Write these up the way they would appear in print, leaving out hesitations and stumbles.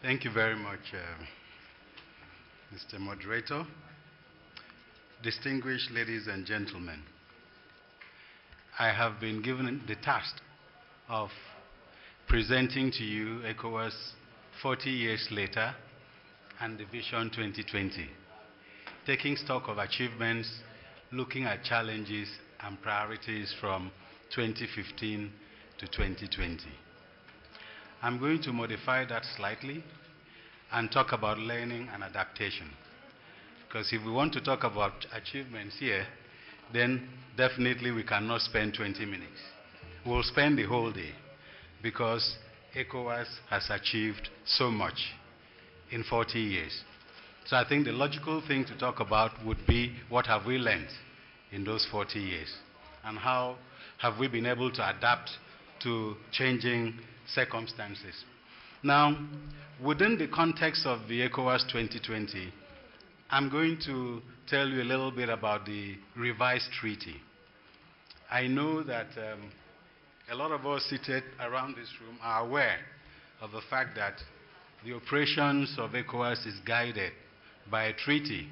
Thank you very much, Mr. Moderator. Distinguished ladies and gentlemen, I have been given the task of presenting to you ECOWAS 40 years later and the Vision 2020, taking stock of achievements, looking at challenges and priorities from 2015 to 2020. I'm going to modify that slightly and talk about learning and adaptation. Because if we want to talk about achievements here, then definitely we cannot spend 20 minutes. We'll spend the whole day because ECOWAS has achieved so much in 40 years. So I think the logical thing to talk about would be what have we learned in those 40 years and how have we been able to adapt to changing circumstances. Now, within the context of the ECOWAS 2020, I'm going to tell you a little bit about the revised treaty. I know that a lot of us seated around this room are aware of the fact that the operations of ECOWAS is guided by a treaty,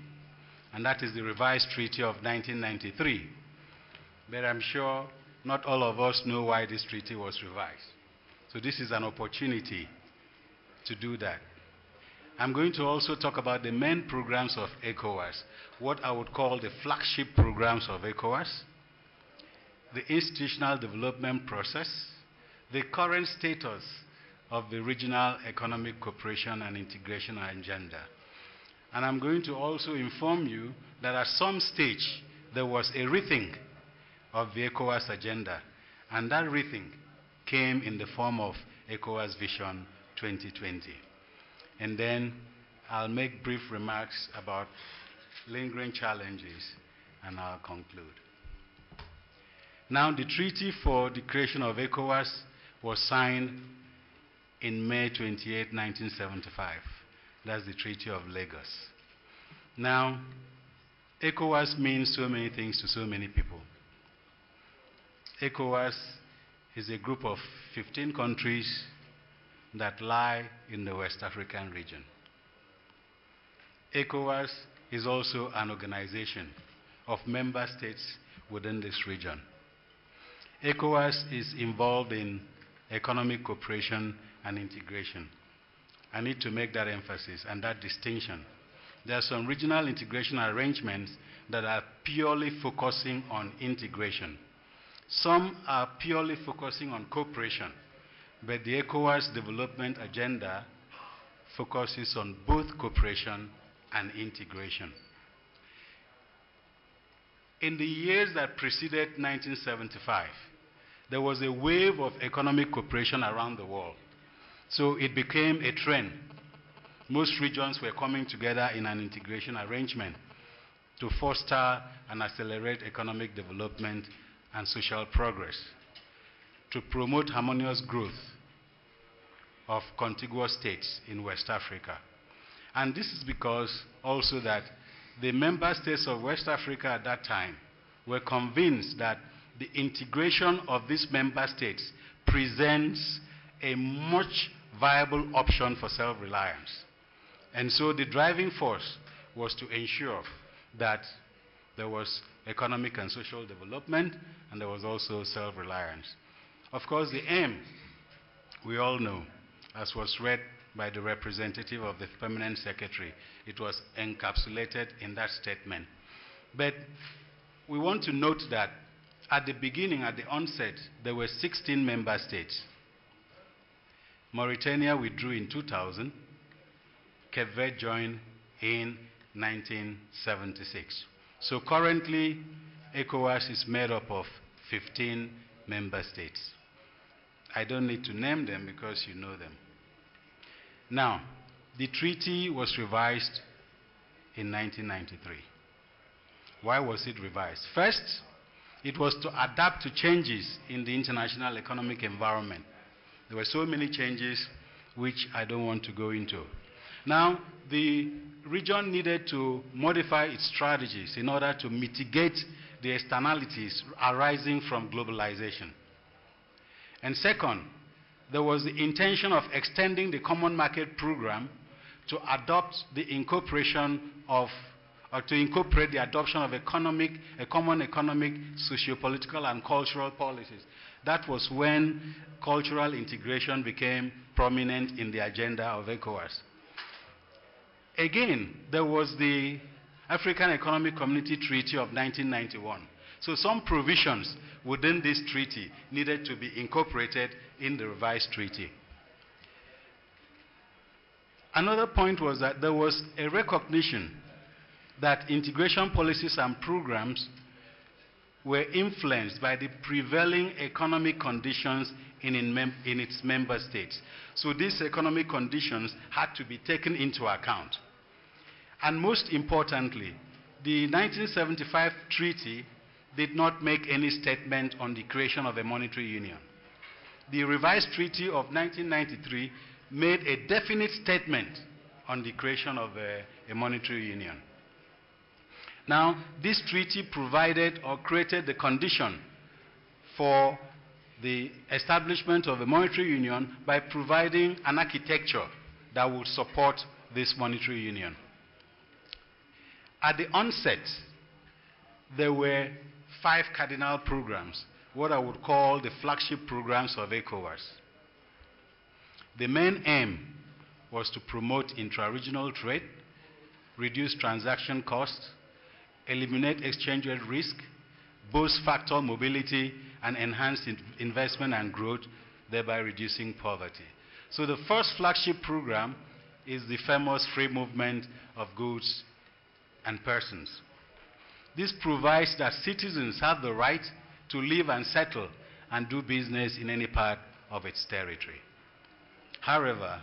and that is the revised treaty of 1993. But I'm sure not all of us know why this treaty was revised. So this is an opportunity to do that. I'm going to also talk about the main programs of ECOWAS, what I would call the flagship programs of ECOWAS, the institutional development process, the current status of the regional economic cooperation and integration agenda. And I'm going to also inform you that at some stage there was a rethink of the ECOWAS agenda, and that rethink came in the form of ECOWAS Vision 2020. And then I'll make brief remarks about lingering challenges, and I'll conclude. Now, the treaty for the creation of ECOWAS was signed in May 28, 1975. That's the Treaty of Lagos. Now, ECOWAS means so many things to so many people. ECOWAS is a group of 15 countries that lie in the West African region. ECOWAS is also an organization of member states within this region. ECOWAS is involved in economic cooperation and integration. I need to make that emphasis and that distinction. There are some regional integration arrangements that are purely focusing on integration. Some are purely focusing on cooperation, but the ECOWAS development agenda focuses on both cooperation and integration. In the years that preceded 1975, there was a wave of economic cooperation around the world. So it became a trend. Most regions were coming together in an integration arrangement to foster and accelerate economic development and social progress, to promote harmonious growth of contiguous states in West Africa. And this is because also that the member states of West Africa at that time were convinced that the integration of these member states presents a much viable option for self-reliance. And so the driving force was to ensure that there was economic and social development, and there was also self-reliance. Of course, the aim, we all know, as was read by the representative of the Permanent Secretary, it was encapsulated in that statement. But we want to note that at the beginning, at the onset, there were 16 member states. Mauritania withdrew in 2000. Cape Verde joined in 1976. So currently, ECOWAS is made up of 15 member states. I don't need to name them because you know them. Now, the treaty was revised in 1993. Why was it revised? First, it was to adapt to changes in the international economic environment. There were so many changes which I don't want to go into. Now, the region needed to modify its strategies in order to mitigate the externalities arising from globalization. And second, there was the intention of extending the Common Market Program to adopt the incorporation of, or to incorporate the adoption of a common economic, socio-political, and cultural policies. That was when cultural integration became prominent in the agenda of ECOWAS. Again, there was the African Economic Community Treaty of 1991. So some provisions within this treaty needed to be incorporated in the revised treaty. Another point was that there was a recognition that integration policies and programs were influenced by the prevailing economic conditions in its member states. So these economic conditions had to be taken into account. And most importantly, the 1975 treaty did not make any statement on the creation of a monetary union. The revised treaty of 1993 made a definite statement on the creation of a monetary union. Now, this treaty provided or created the condition for the establishment of a monetary union by providing an architecture that would support this monetary union. At the onset, there were 5 cardinal programs, what I would call the flagship programs of ECOWAS. The main aim was to promote intra-regional trade, reduce transaction costs, eliminate exchange rate risk, boost factor mobility, and enhance investment and growth, thereby reducing poverty. So the first flagship program is the famous free movement of goods and persons. This provides that citizens have the right to live and settle and do business in any part of its territory. However,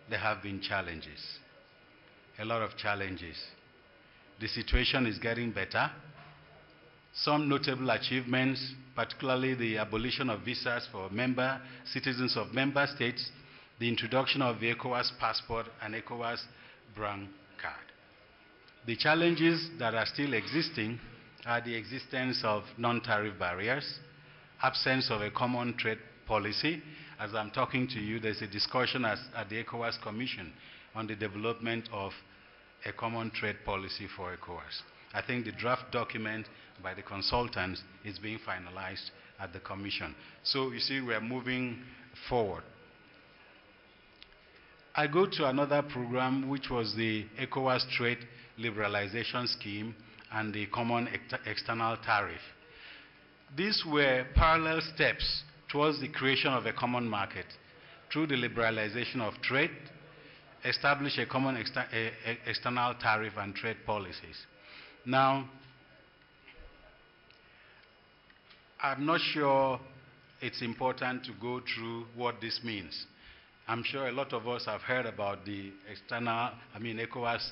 there have been challenges, a lot of challenges. The situation is getting better. Some notable achievements, particularly the abolition of visas for citizens of member states, the introduction of the ECOWAS passport and ECOWAS brown card. The challenges that are still existing are the existence of non-tariff barriers, absence of a common trade policy. As I'm talking to you, there's a discussion at the ECOWAS Commission on the development of a common trade policy for ECOWAS. I think the draft document by the consultants is being finalized at the Commission. So you see, we're moving forward. I go to another program, which was the ECOWAS Trade Liberalization Scheme and the Common External Tariff. These were parallel steps towards the creation of a common market through the liberalization of trade, establish a common external tariff and trade policies. Now, I'm not sure it's important to go through what this means. I'm sure a lot of us have heard about the ECOWAS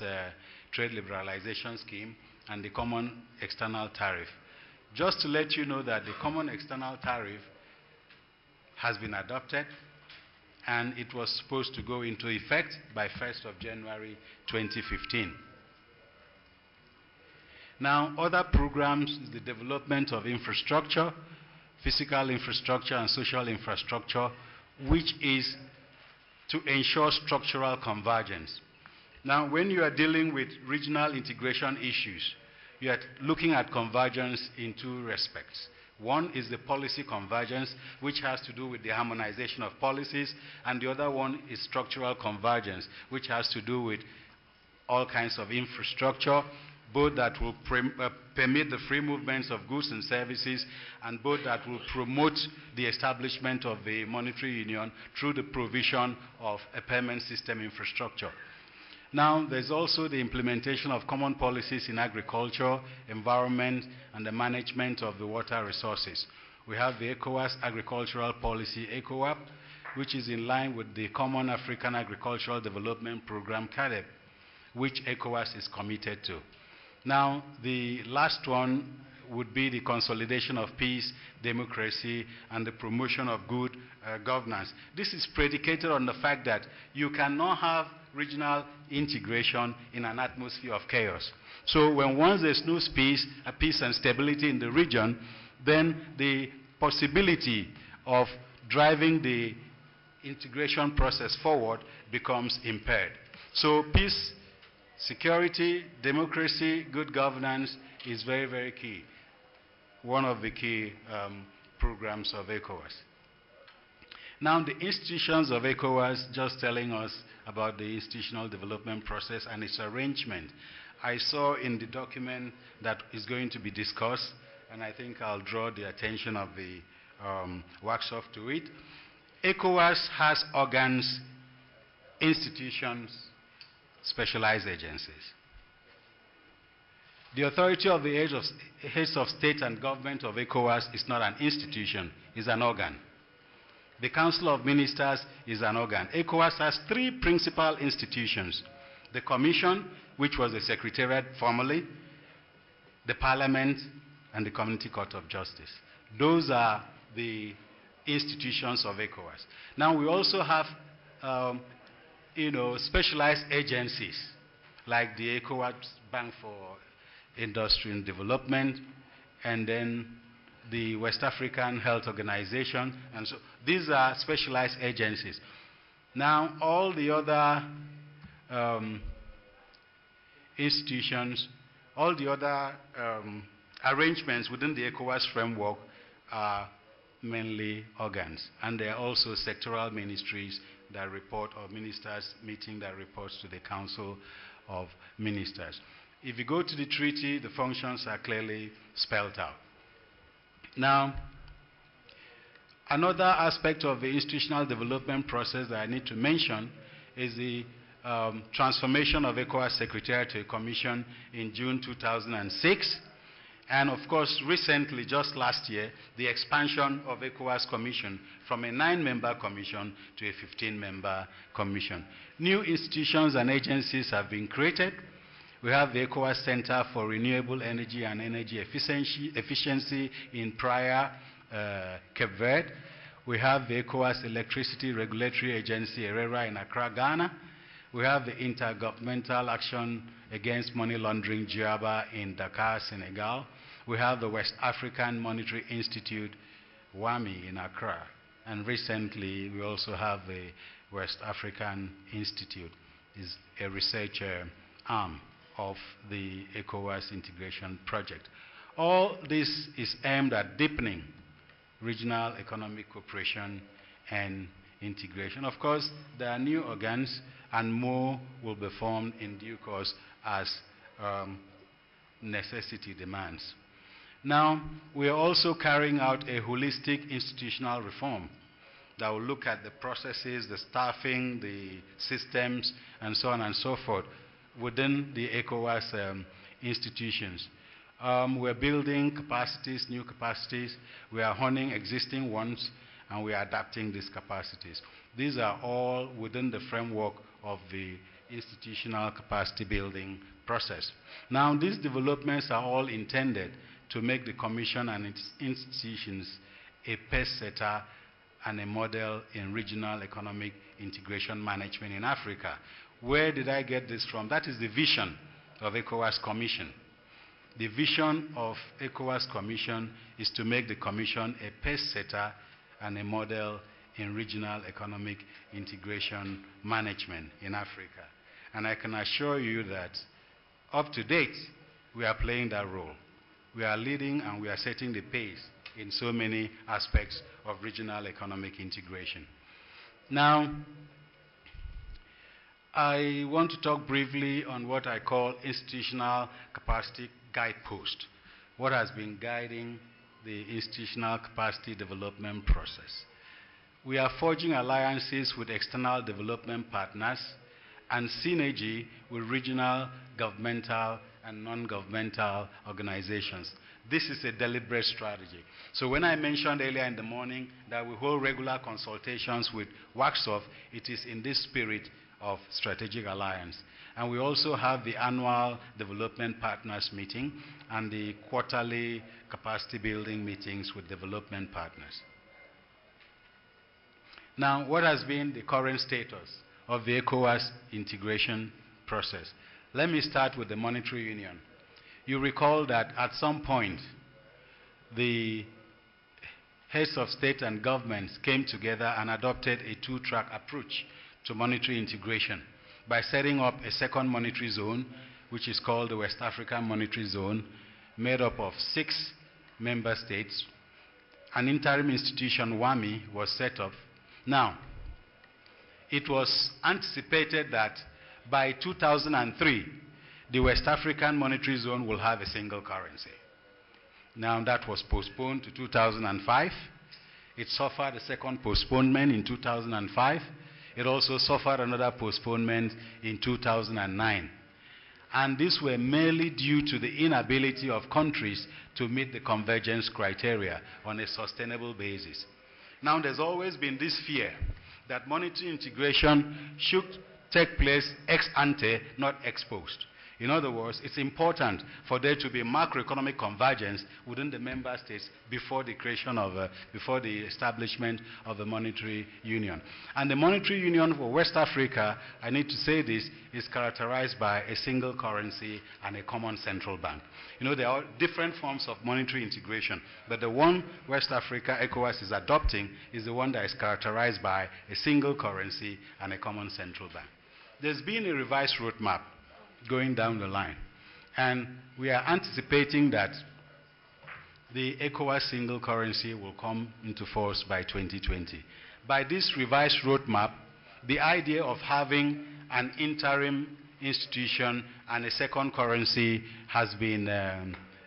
trade liberalization scheme and the common external tariff. Just to let you know that the common external tariff has been adopted, and it was supposed to go into effect by 1st of January 2015. Now, other programs is the development of infrastructure, physical infrastructure and social infrastructure, which is to ensure structural convergence. Now, when you are dealing with regional integration issues, you are looking at convergence in 2 respects. One is the policy convergence, which has to do with the harmonization of policies, and the other one is structural convergence, which has to do with all kinds of infrastructure, both that will permit the free movements of goods and services, and both that will promote the establishment of the monetary union through the provision of a payment system infrastructure. Now, there's also the implementation of common policies in agriculture, environment, and the management of the water resources. We have the ECOWAS Agricultural Policy, ECOWAP, which is in line with the Common African Agricultural Development Program, CADEP, which ECOWAS is committed to. Now, the last one would be the consolidation of peace, democracy, and the promotion of good governance. This is predicated on the fact that you cannot have regional integration in an atmosphere of chaos. So once there's no peace and stability in the region, then the possibility of driving the integration process forward becomes impaired. So peace, security, democracy, good governance is very, very key. One of the key programs of ECOWAS. Now, the institutions of ECOWAS, just telling us about the institutional development process and its arrangement. I saw in the document that is going to be discussed, and I think I'll draw the attention of the Wacsof to it. ECOWAS has organs, institutions, specialized agencies. The authority of the heads of state and government of ECOWAS is not an institution, it's an organ. The Council of Ministers is an organ. ECOWAS has three principal institutions: the Commission, which was the Secretariat formerly, the Parliament, and the Community Court of Justice. Those are the institutions of ECOWAS. Now, we also have specialized agencies like the ECOWAS Bank for Industry and Development, and then the West African Health Organization, and so these are specialized agencies. Now, all the other institutions, all the other arrangements within the ECOWAS framework are mainly organs, and there are also sectoral ministries that report, or ministers meeting that reports to the Council of Ministers. If you go to the treaty, the functions are clearly spelled out. Now, another aspect of the institutional development process that I need to mention is the transformation of ECOWAS Secretariat to a commission in June 2006. And of course, recently, just last year, the expansion of ECOWAS Commission from a 9-member commission to a 15-member commission. New institutions and agencies have been created. We have the ECOWAS Center for Renewable Energy and Energy Efficiency in Praia, Cape Verde. We have the ECOWAS Electricity Regulatory Agency, ERERA, in Accra, Ghana. We have the Intergovernmental Action Against Money Laundering, GIABA, in Dakar, Senegal. We have the West African Monetary Institute, WAMI, in Accra. And recently, we also have the West African Institute, is a research arm of the ECOWAS integration project. All this is aimed at deepening regional economic cooperation and integration. Of course, there are new organs, and more will be formed in due course as necessity demands. Now, we are also carrying out a holistic institutional reform that will look at the processes, the staffing, the systems, and so on and so forth within the ECOWAS institutions. We're building capacities, new capacities. We are honing existing ones, and we are adapting these capacities. These are all within the framework of the institutional capacity building process. Now, these developments are all intended to make the Commission and its institutions a pace setter and a model in regional economic integration management in Africa. Where did I get this from? That is the vision of ECOWAS Commission. The vision of ECOWAS Commission is to make the Commission a pace setter and a model in regional economic integration management in Africa. And I can assure you that up to date, we are playing that role. We are leading and we are setting the pace in so many aspects of regional economic integration. Now, I want to talk briefly on what I call institutional capacity guidepost, what has been guiding the institutional capacity development process. We are forging alliances with external development partners and synergy with regional, governmental, and non-governmental organizations. This is a deliberate strategy. So when I mentioned earlier in the morning that we hold regular consultations with Wacsof, it is in this spirit of strategic alliance. And we also have the annual development partners meeting and the quarterly capacity building meetings with development partners. Now, what has been the current status of the ECOWAS integration process? Let me start with the monetary union. You recall that at some point, the heads of state and governments came together and adopted a two-track approach to monetary integration by setting up a second monetary zone, which is called the West African Monetary Zone, made up of 6 member states. An interim institution, WAMI, was set up. Now, it was anticipated that by 2003, the West African Monetary Zone will have a single currency. Now, that was postponed to 2005. It suffered a second postponement in 2005. It also suffered another postponement in 2009. And these were merely due to the inability of countries to meet the convergence criteria on a sustainable basis. Now, there's always been this fear that monetary integration should take place ex ante, not ex post. In other words, it's important for there to be macroeconomic convergence within the member states before the creation of, before the establishment of the monetary union. And the monetary union for West Africa, I need to say this, is characterized by a single currency and a common central bank. You know, there are different forms of monetary integration, but the one West Africa, ECOWAS, is adopting is the one that is characterized by a single currency and a common central bank. There's been a revised roadmap going down the line. And we are anticipating that the ECOWAS single currency will come into force by 2020. By this revised roadmap, the idea of having an interim institution and a second currency has been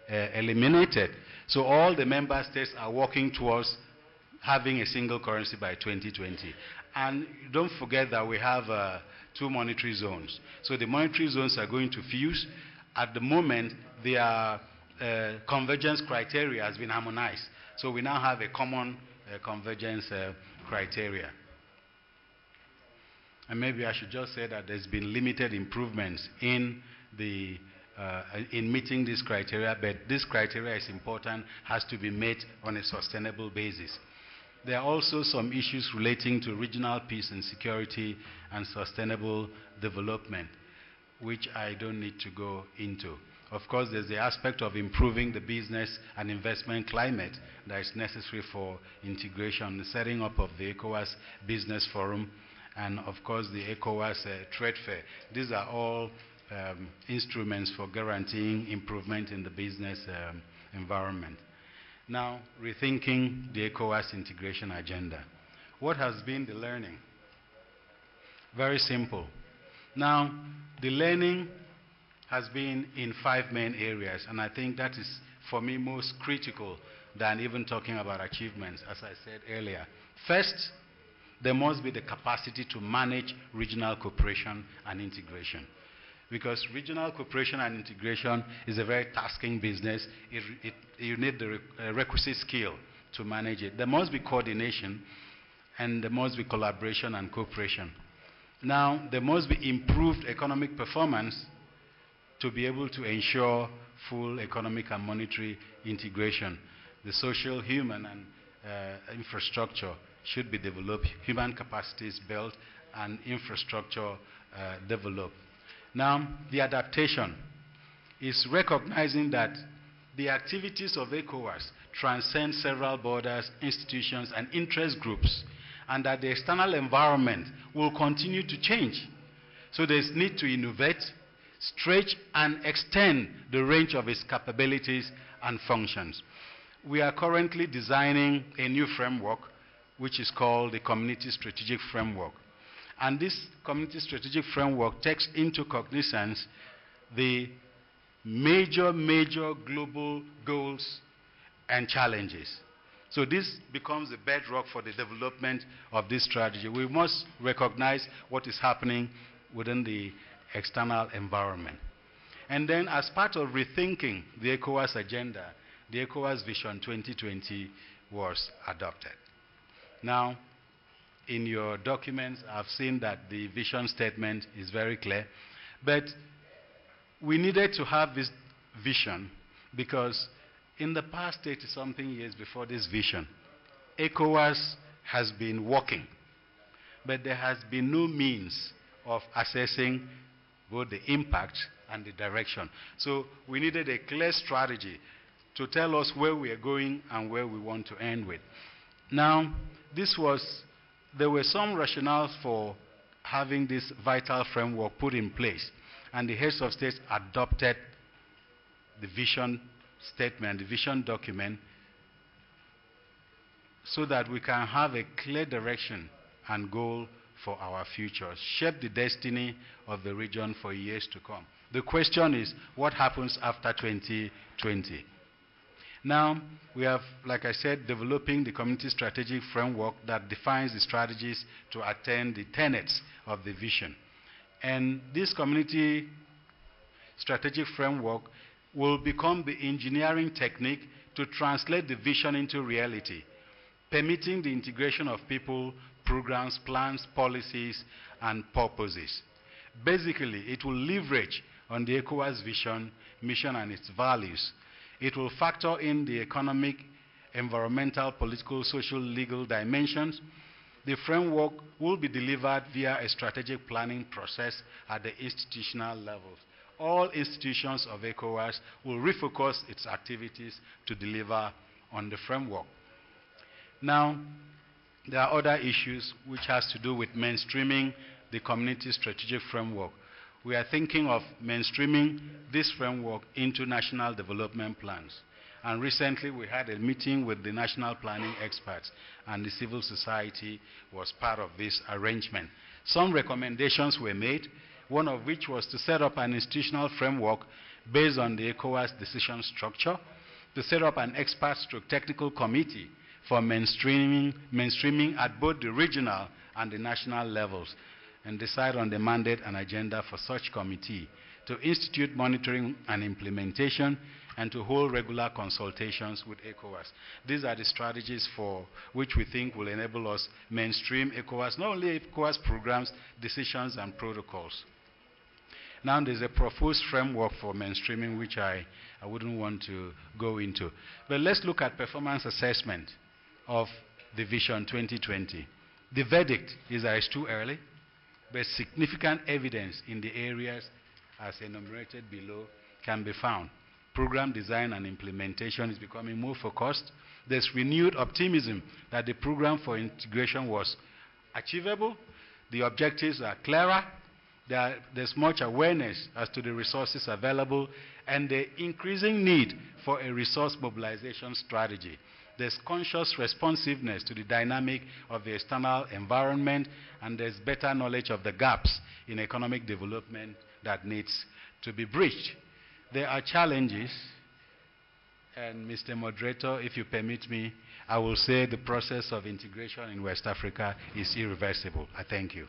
eliminated. So all the member states are working towards having a single currency by 2020. And don't forget that we have 2 monetary zones. So the monetary zones are going to fuse. At the moment, their convergence criteria has been harmonized. So we now have a common convergence criteria. And maybe I should just say that there's been limited improvements in meeting this criteria, but this criteria is important, has to be met on a sustainable basis. There are also some issues relating to regional peace and security and sustainable development, which I don't need to go into. Of course, there's the aspect of improving the business and investment climate that is necessary for integration, the setting up of the ECOWAS Business Forum, and of course the ECOWAS Trade Fair. These are all instruments for guaranteeing improvement in the business environment. Now, rethinking the ECOWAS integration agenda. What has been the learning? Very simple. Now, the learning has been in 5 main areas, and I think that is, for me, most critical than even talking about achievements, as I said earlier. First, there must be the capacity to manage regional cooperation and integration. Because regional cooperation and integration is a very tasking business. You need the requisite skill to manage it. There must be coordination, and there must be collaboration and cooperation. Now, there must be improved economic performance to be able to ensure full economic and monetary integration. The social, human, and infrastructure should be developed, human capacities built, and infrastructure developed. Now, the adaptation is recognizing that the activities of ECOWAS transcend several borders, institutions, and interest groups, and that the external environment will continue to change. So there's need to innovate, stretch, and extend the range of its capabilities and functions. We are currently designing a new framework, which is called the Community Strategic Framework. And this Community Strategic Framework takes into cognizance the major global goals and challenges. So this becomes the bedrock for the development of this strategy. We must recognize what is happening within the external environment. And then, as part of rethinking the ECOWAS agenda, the ECOWAS Vision 2020 was adopted. Now, in your documents, I've seen that the vision statement is very clear, but we needed to have this vision because in the past 80-something years before this vision, ECOWAS has been working, but there has been no means of assessing both the impact and the direction. So we needed a clear strategy to tell us where we are going and where we want to end with. Now, there were some rationales for having this vital framework put in place, and the heads of states adopted the vision statement, the vision document, so that we can have a clear direction and goal for our future, shape the destiny of the region for years to come. The question is, what happens after 2020? Now, we have, like I said, developing the community strategic framework that defines the strategies to attain the tenets of the vision. And this community strategic framework will become the engineering technique to translate the vision into reality, permitting the integration of people, programs, plans, policies, and purposes. Basically, it will leverage on the ECOWAS vision, mission, and its values. It will factor in the economic, environmental, political, social, legal dimensions. The framework will be delivered via a strategic planning process at the institutional levels. All institutions of ECOWAS will refocus its activities to deliver on the framework. Now, there are other issues which has to do with mainstreaming the community strategic framework. We are thinking of mainstreaming this framework into national development plans. And recently we had a meeting with the national planning experts, and the civil society was part of this arrangement. Some recommendations were made, one of which was to set up an institutional framework based on the ECOWAS decision structure, to set up an expert-technical committee for mainstreaming at both the regional and the national levels, and decide on the mandate and agenda for such committee, to institute monitoring and implementation, and to hold regular consultations with ECOWAS. These are the strategies for which we think will enable us mainstream ECOWAS, not only ECOWAS programs, decisions, and protocols. Now there's a proposed framework for mainstreaming which I wouldn't want to go into. But let's look at performance assessment of the Vision 2020. The verdict is that it's too early, but significant evidence in the areas as enumerated below can be found. Program design and implementation is becoming more focused. There's renewed optimism that the program for integration was achievable. The objectives are clearer. There's much awareness as to the resources available and the increasing need for a resource mobilization strategy. There's conscious responsiveness to the dynamic of the external environment, and there's better knowledge of the gaps in economic development that needs to be bridged. There are challenges, and Mr. Moderator, if you permit me, I will say the process of integration in West Africa is irreversible. I thank you.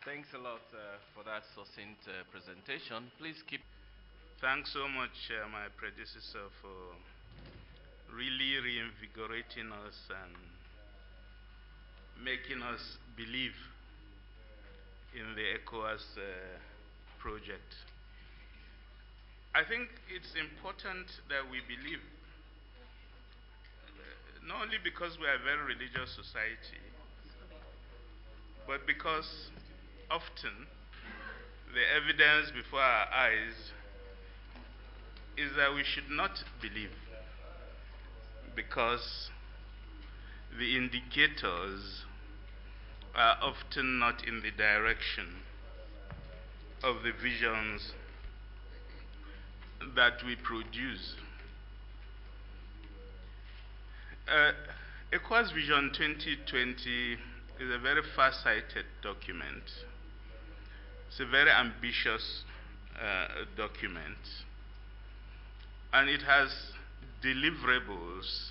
Thanks a lot for that succinct presentation. Please keep. Thanks so much, my predecessor, for really reinvigorating us and making us believe in the ECOWAS project. I think it's important that we believe, not only because we are a very religious society, but because often the evidence before our eyes is that we should not believe, because the indicators are often not in the direction of the visions that we produce. ECOWAS Vision 2020 is a very far-sighted document. It's a very ambitious document, and it has deliverables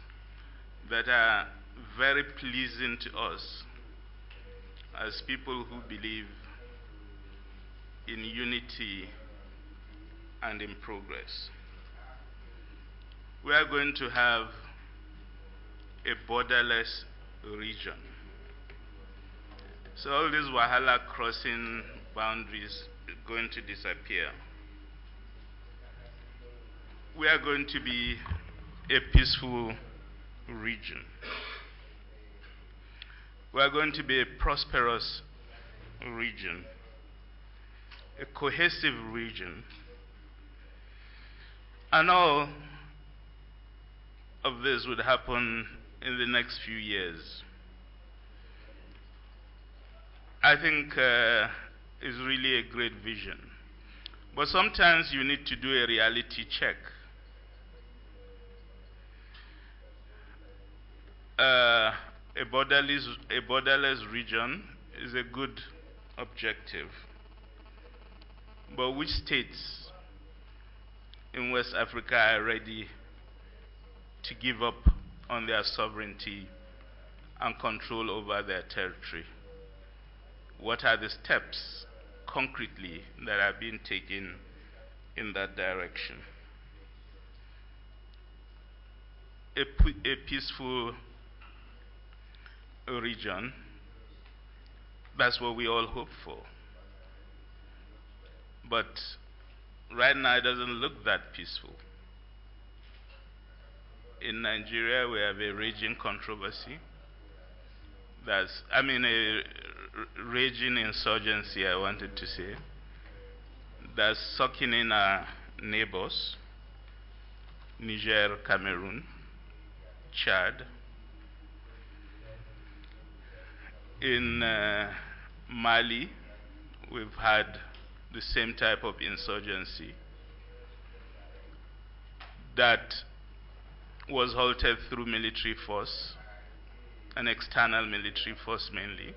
that are very pleasing to us as people who believe in unity and in progress. We are going to have a borderless region. So all these Wahala crossing boundaries are going to disappear. We are going to be a peaceful region. We are going to be a prosperous region, a cohesive region, and all of this would happen in the next few years. I think is really a great vision. But sometimes you need to do a reality check. A borderless region is a good objective. But which states in West Africa are ready to give up on their sovereignty and control over their territory? What are the steps concretely that are being taken in that direction? A peaceful region, that's what we all hope for. But right now it doesn't look that peaceful. In Nigeria, we have a raging controversy. A raging insurgency, I wanted to say, that's sucking in our neighbors, Niger, Cameroon, Chad. In Mali, we've had the same type of insurgency that was halted through military force, an external military force mainly,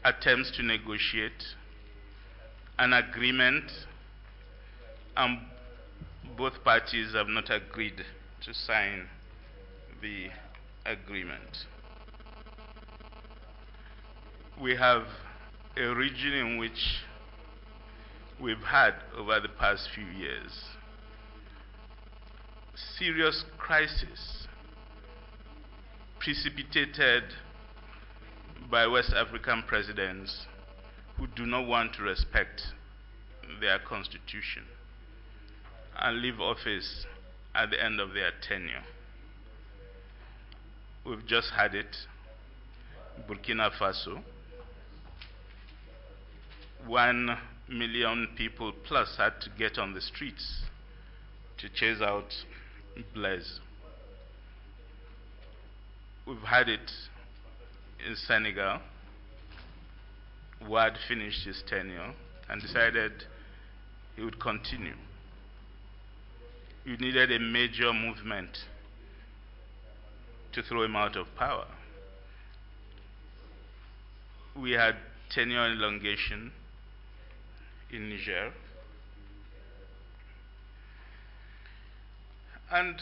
attempts to negotiate an agreement, and both parties have not agreed to sign the agreement. We have a region in which we've had over the past few years serious crisis precipitated by West African presidents who do not want to respect their constitution and leave office at the end of their tenure. We've just had it, Burkina Faso. 1 million people plus had to get on the streets to chase out Blaise. We've had it in Senegal. Wade finished his tenure and decided he would continue. You needed a major movement to throw him out of power. We had tenure elongation in Niger. And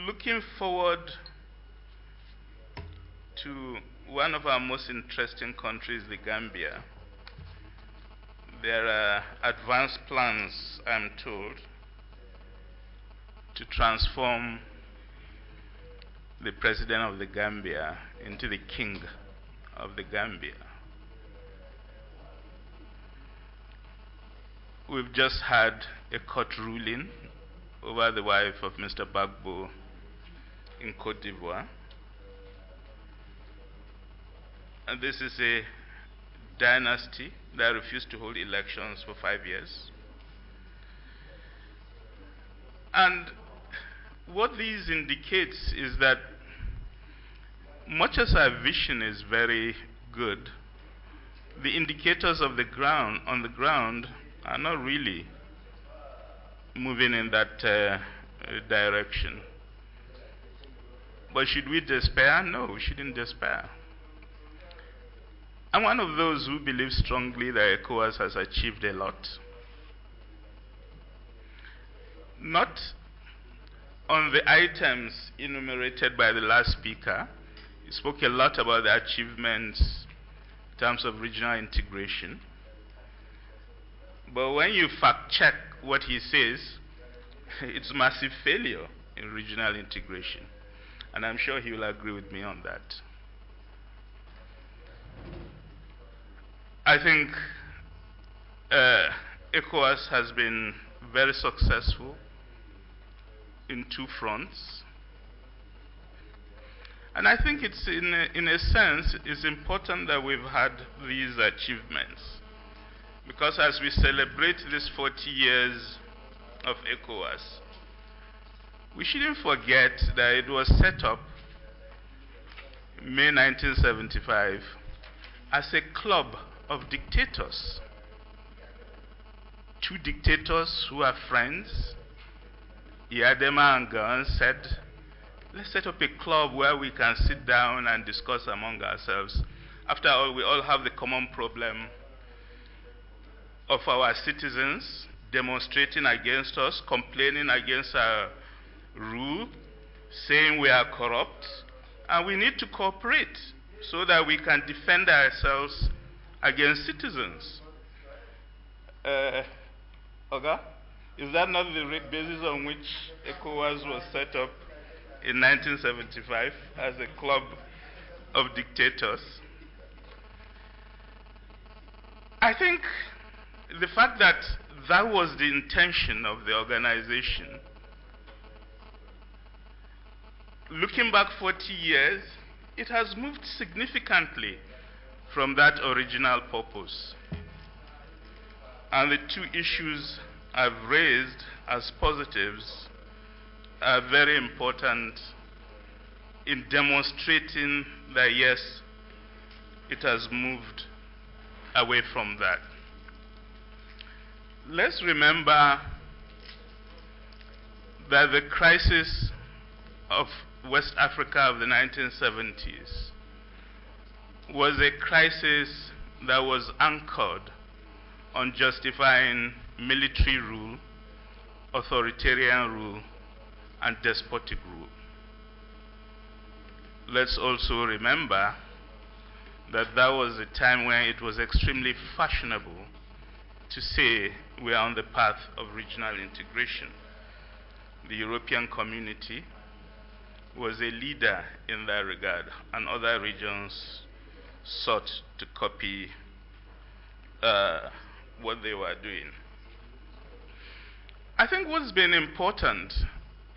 looking forward to one of our most interesting countries, the Gambia, there are advanced plans, I'm told, to transform the president of the Gambia into the king of the Gambia. We've just had a court ruling over the wife of Mr. Gbagbo in Côte d'Ivoire. And this is a dynasty that refused to hold elections for 5 years. And what this indicates is that much as our vision is very good, the indicators of the ground, on the ground, are not really moving in that direction. But should we despair? No, we shouldn't despair. I'm one of those who believe strongly that ECOWAS has achieved a lot. Not on the items enumerated by the last speaker. He spoke a lot about the achievements in terms of regional integration. But when you fact check what he says, it's massive failure in regional integration. And I'm sure he will agree with me on that. I think ECOWAS has been very successful in 2 fronts. And I think it's in a sense, it's important that we've had these achievements. Because as we celebrate these 40 years of ECOWAS, We shouldn't forget that it was set up May 1975 as a club of dictators. Two dictators who are friends, Iadema and Gan, said, let's set up a club where we can sit down and discuss among ourselves. After all, we all have the common problem of our citizens demonstrating against us, complaining against our rule, saying we are corrupt, and we need to cooperate so that we can defend ourselves against citizens. Oga, is that not the basis on which ECOWAS was set up in 1975 as a club of dictators? I think the fact that that was the intention of the organization, looking back 40 years, it has moved significantly from that original purpose. And the two issues I've raised as positives are very important in demonstrating that, yes, it has moved away from that. Let's remember that the crisis of West Africa of the 1970s was a crisis that was anchored on justifying military rule, authoritarian rule, and despotic rule. Let's also remember that that was a time when it was extremely fashionable to say we are on the path of regional integration. The European community was a leader in that regard, and other regions sought to copy what they were doing. I think what's been important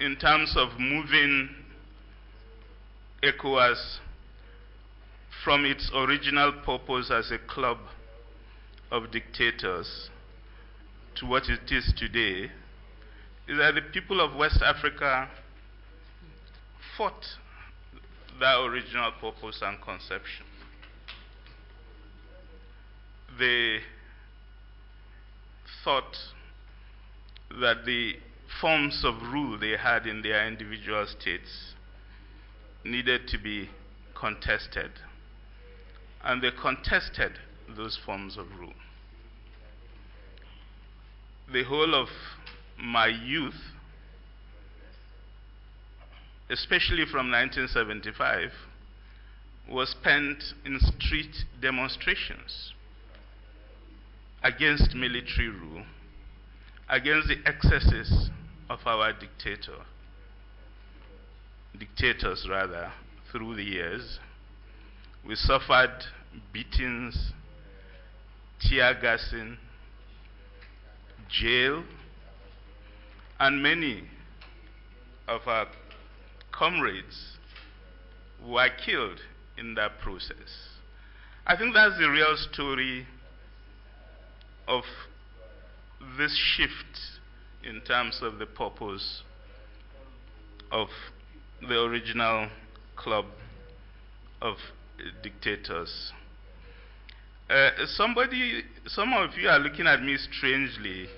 in terms of moving ECOWAS from its original purpose as a club of dictators to what it is today is that the people of West Africa fought that original purpose and conception. They thought that the forms of rule they had in their individual states needed to be contested, and they contested those forms of rule. The whole of my youth, especially from 1975, was spent in street demonstrations against military rule, against the excesses of our dictators rather, through the years. We suffered beatings, tear gassing, jail, and many of our comrades were killed in that process. I think that's the real story of this shift in terms of the purpose of the original club of dictators. Some of you are looking at me strangely.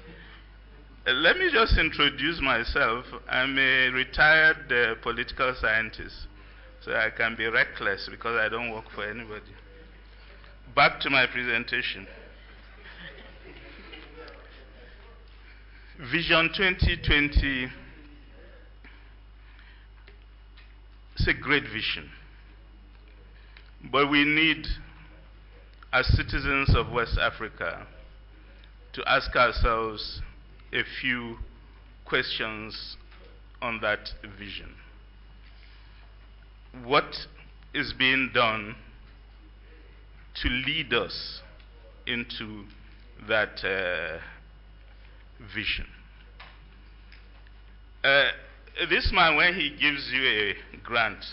Let me just introduce myself. I'm a retired political scientist, so I can be reckless because I don't work for anybody. Back to my presentation. Vision 2020 is a great vision, but we need, as citizens of West Africa, to ask ourselves a few questions on that vision. What is being done to lead us into that vision? This man, when he gives you a grant,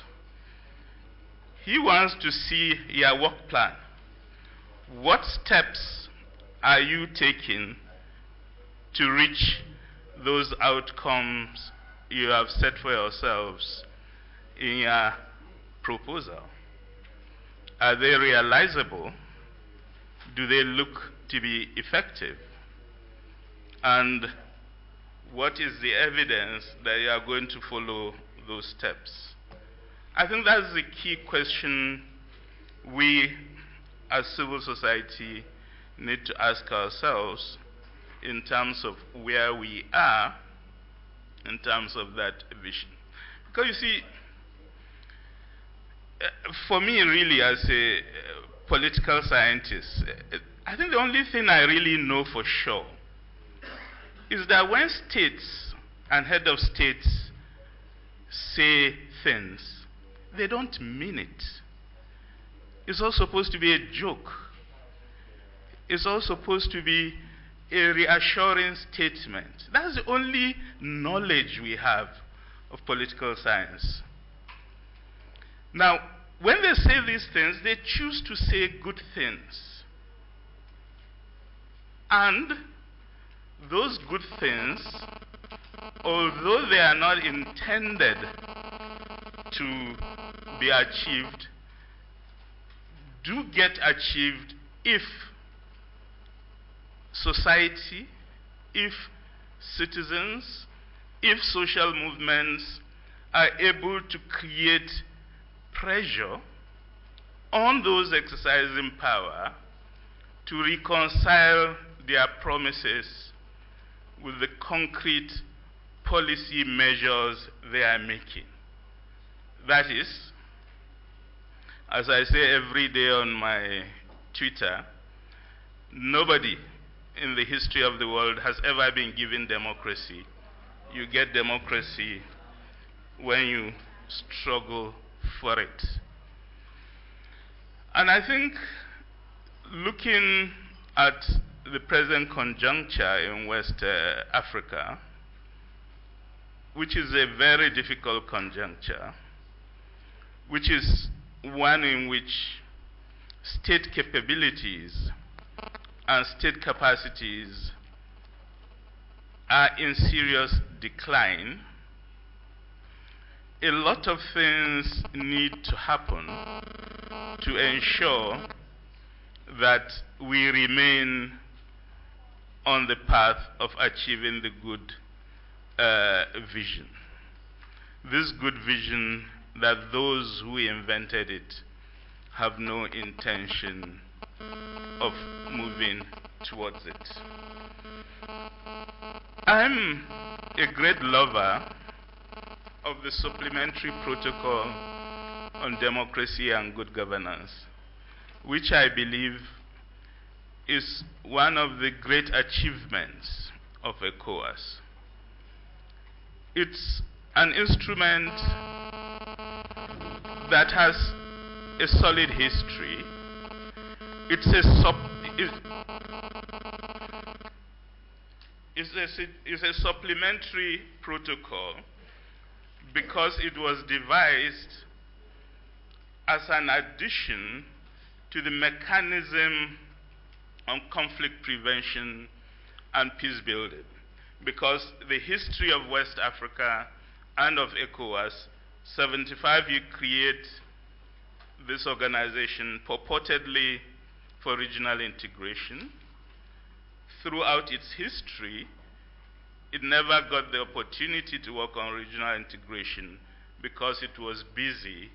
he wants to see your work plan. What steps are you taking to reach those outcomes you have set for yourselves in your proposal? Are they realizable? Do they look to be effective? And what is the evidence that you are going to follow those steps? I think that's the key question we as civil society need to ask ourselves in terms of where we are in terms of that vision. Because you see, for me really as a political scientist, I think the only thing I really know for sure is that when states and head of states say things, they don't mean it. It's all supposed to be a joke. It's all supposed to be a reassuring statement. That's the only knowledge we have of political science. Now, when they say these things, they choose to say good things. And those good things, although they are not intended to be achieved, do get achieved if society, if citizens, if social movements are able to create pressure on those exercising power to reconcile their promises with the concrete policy measures they are making. That is, as I say every day on my Twitter, nobody in the history of the world has ever been given democracy. You get democracy when you struggle for it. And I think looking at the present conjuncture in West Africa, which is a very difficult conjuncture, which is one in which state capabilities and state capacities are in serious decline, a lot of things need to happen to ensure that we remain on the path of achieving the good vision. This good vision that those who invented it have no intention of moving towards it. I'm a great lover of the supplementary protocol on democracy and good governance, which I believe is one of the great achievements of ECOWAS. It's an instrument that has a solid history. It's a supplementary protocol because it was devised as an addition to the mechanism on conflict prevention and peace building. Because the history of West Africa and of ECOWAS, 75 you create this organization purportedly for regional integration. Throughout its history, it never got the opportunity to work on regional integration because it was busy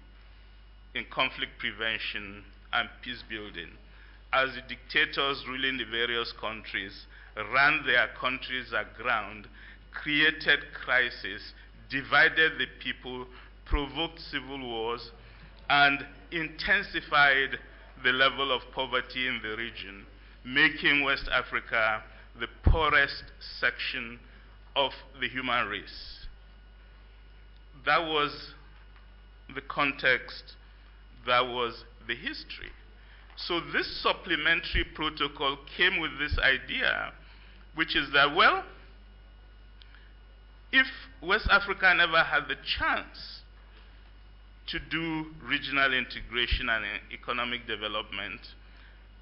in conflict prevention and peace building. As the dictators ruling the various countries ran their countries aground, created crisis, divided the people, provoked civil wars, and intensified the level of poverty in the region, making West Africa the poorest section of the human race. That was the context, that was the history. So this supplementary protocol came with this idea, which is that, well, if West Africa never had the chance to do regional integration and economic development,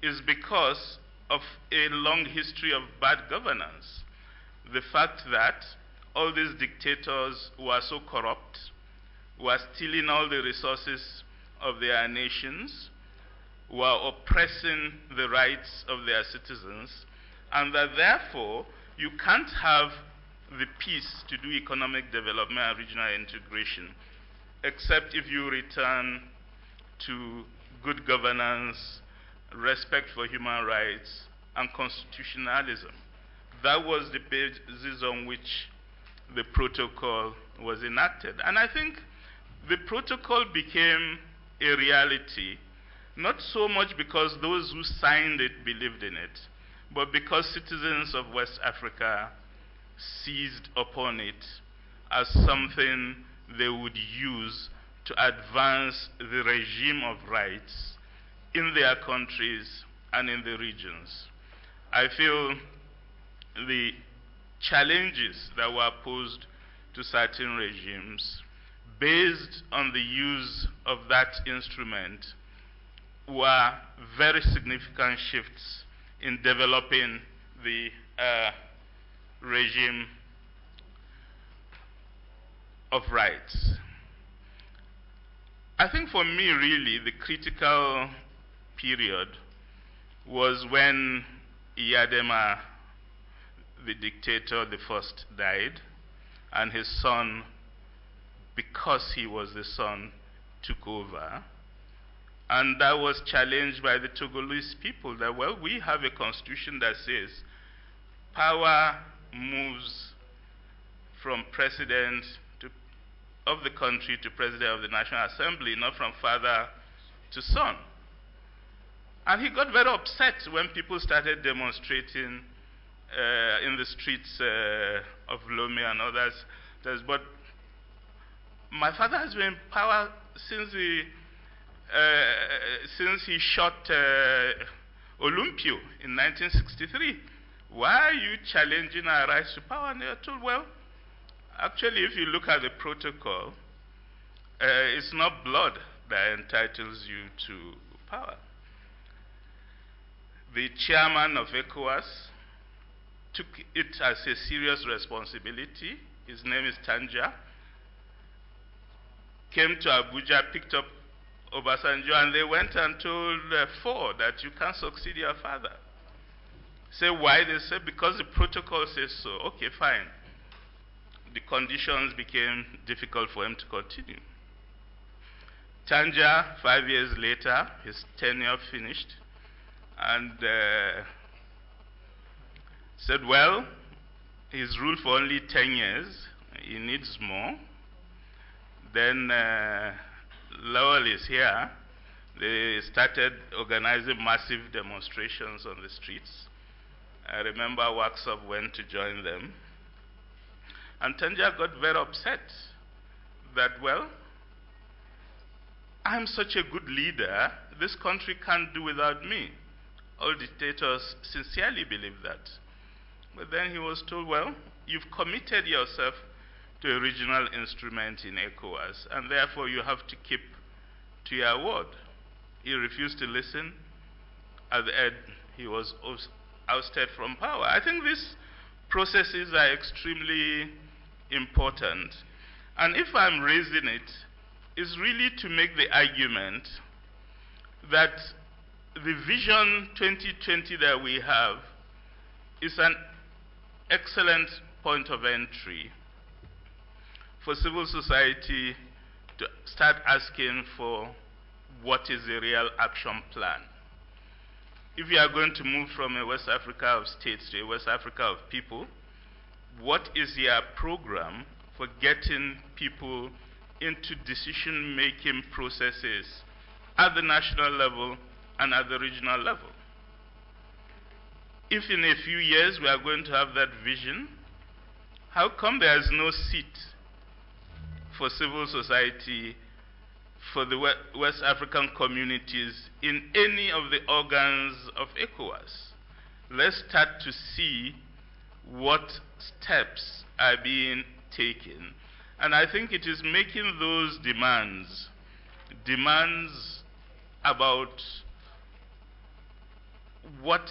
is because of a long history of bad governance. The fact that all these dictators who are so corrupt, who are stealing all the resources of their nations, who are oppressing the rights of their citizens, and that therefore you can't have the peace to do economic development and regional integration except if you return to good governance, respect for human rights, and constitutionalism. That was the basis on which the protocol was enacted. And I think the protocol became a reality, not so much because those who signed it believed in it, but because citizens of West Africa seized upon it as something they would use to advance the regime of rights in their countries and in the regions. I feel the challenges that were posed to certain regimes based on the use of that instrument were very significant shifts in developing the regime of rights. I think for me, really, the critical period was when Iyadema, the dictator, the first, died, and his son, because he was the son, took over. And that was challenged by the Togolese people that, well, we have a constitution that says power moves from president of the country to president of the National Assembly, not from father to son. And he got very upset when people started demonstrating in the streets of Lome and others. But my father has been in power since he shot Olympio in 1963. Why are you challenging our rights to power? And they are told, well, actually, if you look at the protocol, it's not blood that entitles you to power. The chairman of ECOWAS took it as a serious responsibility. His name is Tanja. Came to Abuja, picked up Obasanjo, and they went and told Ford that you can't succeed your father. Say why? They said because the protocol says so. Okay, fine. The conditions became difficult for him to continue. Tanja, 5 years later, his tenure finished, and said, well, he's ruled for only 10 years. He needs more. Then Lowell is here. They started organizing massive demonstrations on the streets. I remember Wacsof went to join them. And Tanja got very upset that, well, I'm such a good leader, this country can't do without me. All dictators sincerely believe that. But then he was told, well, you've committed yourself to a regional instrument in ECOWAS, and therefore you have to keep to your word. He refused to listen. At the end, he was ousted from power. I think these processes are extremely important. And if I'm raising it, it's really to make the argument that the Vision 2020 that we have is an excellent point of entry for civil society to start asking for what is the real action plan. If you are going to move from a West Africa of states to a West Africa of people, what is your program for getting people into decision-making processes at the national level and at the regional level? If in a few years we are going to have that vision, how come there is no seat for civil society, for the West African communities in any of the organs of ECOWAS? Let's start to see what steps are being taken. And I think it is making those demands about what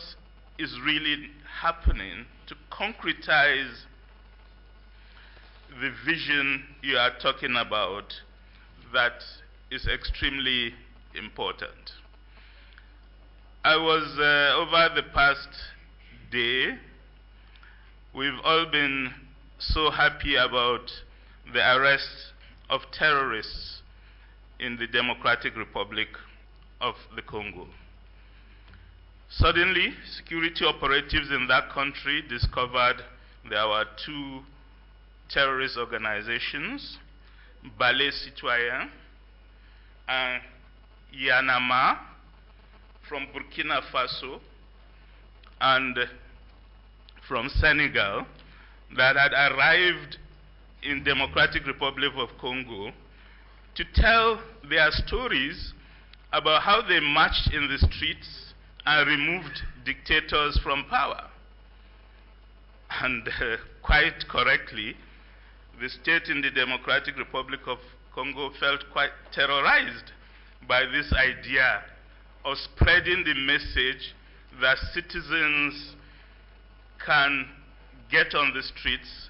is really happening to concretize the vision you are talking about that is extremely important. I was, over the past day, we've all been so happy about the arrest of terrorists in the Democratic Republic of the Congo. Suddenly, security operatives in that country discovered there were two terrorist organizations, Ballet Citoyen and Yanama from Burkina Faso and from Senegal, that had arrived in Democratic Republic of Congo to tell their stories about how they marched in the streets and removed dictators from power. And quite correctly, the state in the Democratic Republic of Congo felt quite terrorized by this idea of spreading the message that citizens can get on the streets,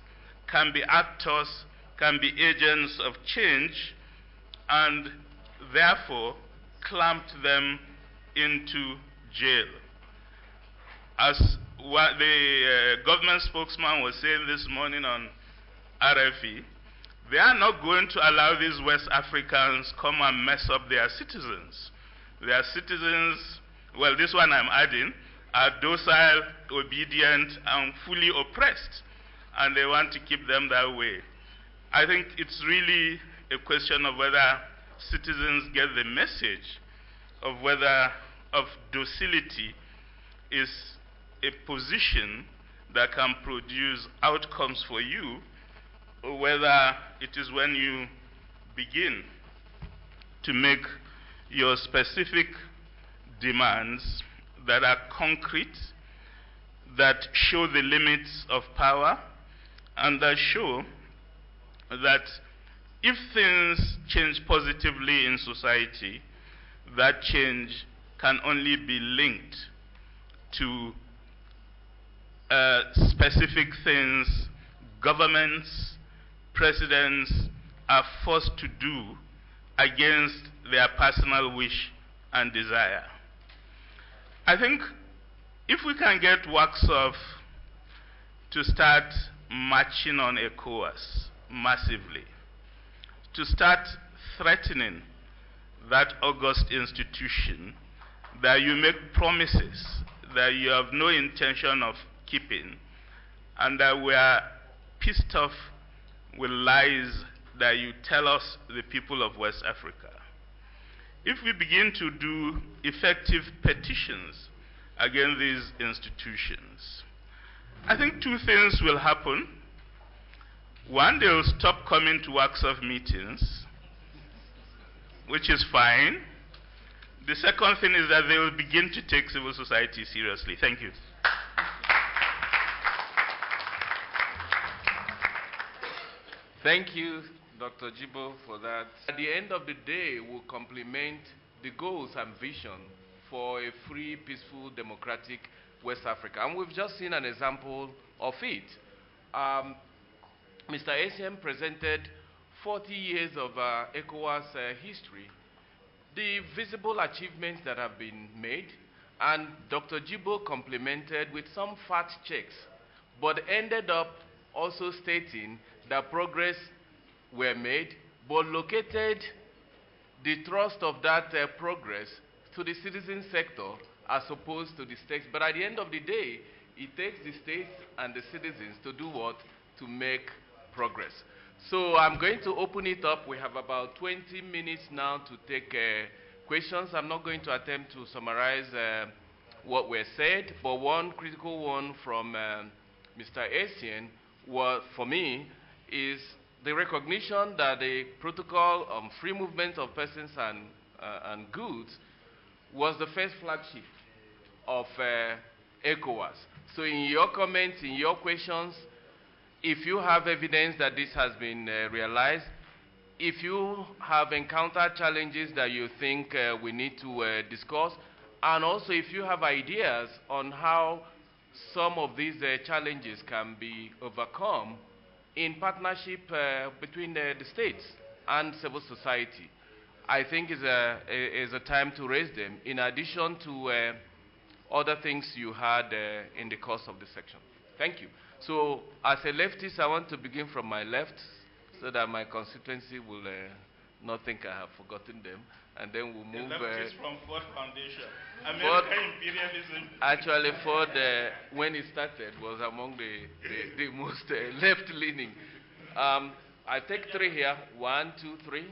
can be actors, can be agents of change, and therefore clamped them into jail. As what the government spokesman was saying this morning on RFE, they are not going to allow these West Africans come and mess up their citizens. Their citizens, well, this one I'm adding, are docile, obedient, and fully oppressed, and they want to keep them that way. I think it's really a question of whether citizens get the message of whether docility is a position that can produce outcomes for you, or whether it is when you begin to make your specific demands that are concrete, that show the limits of power, and that show that if things change positively in society, that change can only be linked to specific things governments, presidents are forced to do against their personal wish and desire. I think if we can get Wacsof to start marching on ECOWAS massively, to start threatening that august institution that you make promises that you have no intention of keeping, and that we are pissed off with lies that you tell us, the people of West Africa. If we begin to do effective petitions against these institutions, I think two things will happen. One, they will stop coming to Wacsof meetings, which is fine. The second thing is that they will begin to take civil society seriously. Thank you. Thank you, Dr. Jibo, for that. At the end of the day, we'll complement the goals and vision for a free, peaceful, democratic West Africa. And we've just seen an example of it. Mr. ACM presented 40 years of ECOWAS history, the visible achievements that have been made, and Dr. Jibo complemented with some fact checks, but ended up also stating that progress were made, but located the thrust of that progress to the citizen sector as opposed to the states. But at the end of the day, it takes the states and the citizens to do what? To make progress. So I'm going to open it up. We have about 20 minutes now to take questions. I'm not going to attempt to summarize what were said, but one critical one from Mr. Essien was, for me, is the recognition that the protocol on free movement of persons and goods was the first flagship of ECOWAS. So in your comments, in your questions, if you have evidence that this has been realized, if you have encountered challenges that you think we need to discuss, and also if you have ideas on how some of these challenges can be overcome, in partnership between the states and civil society. I think is a time to raise them, in addition to other things you had in the course of the section. Thank you. So, as a leftist, I want to begin from my left, so that my constituency will not think I have forgotten them, and then we'll move. Leftist from Ford Foundation, American imperialism. Actually, Ford, when it started, was among the most left-leaning. I take 3 here. 1, 2, 3,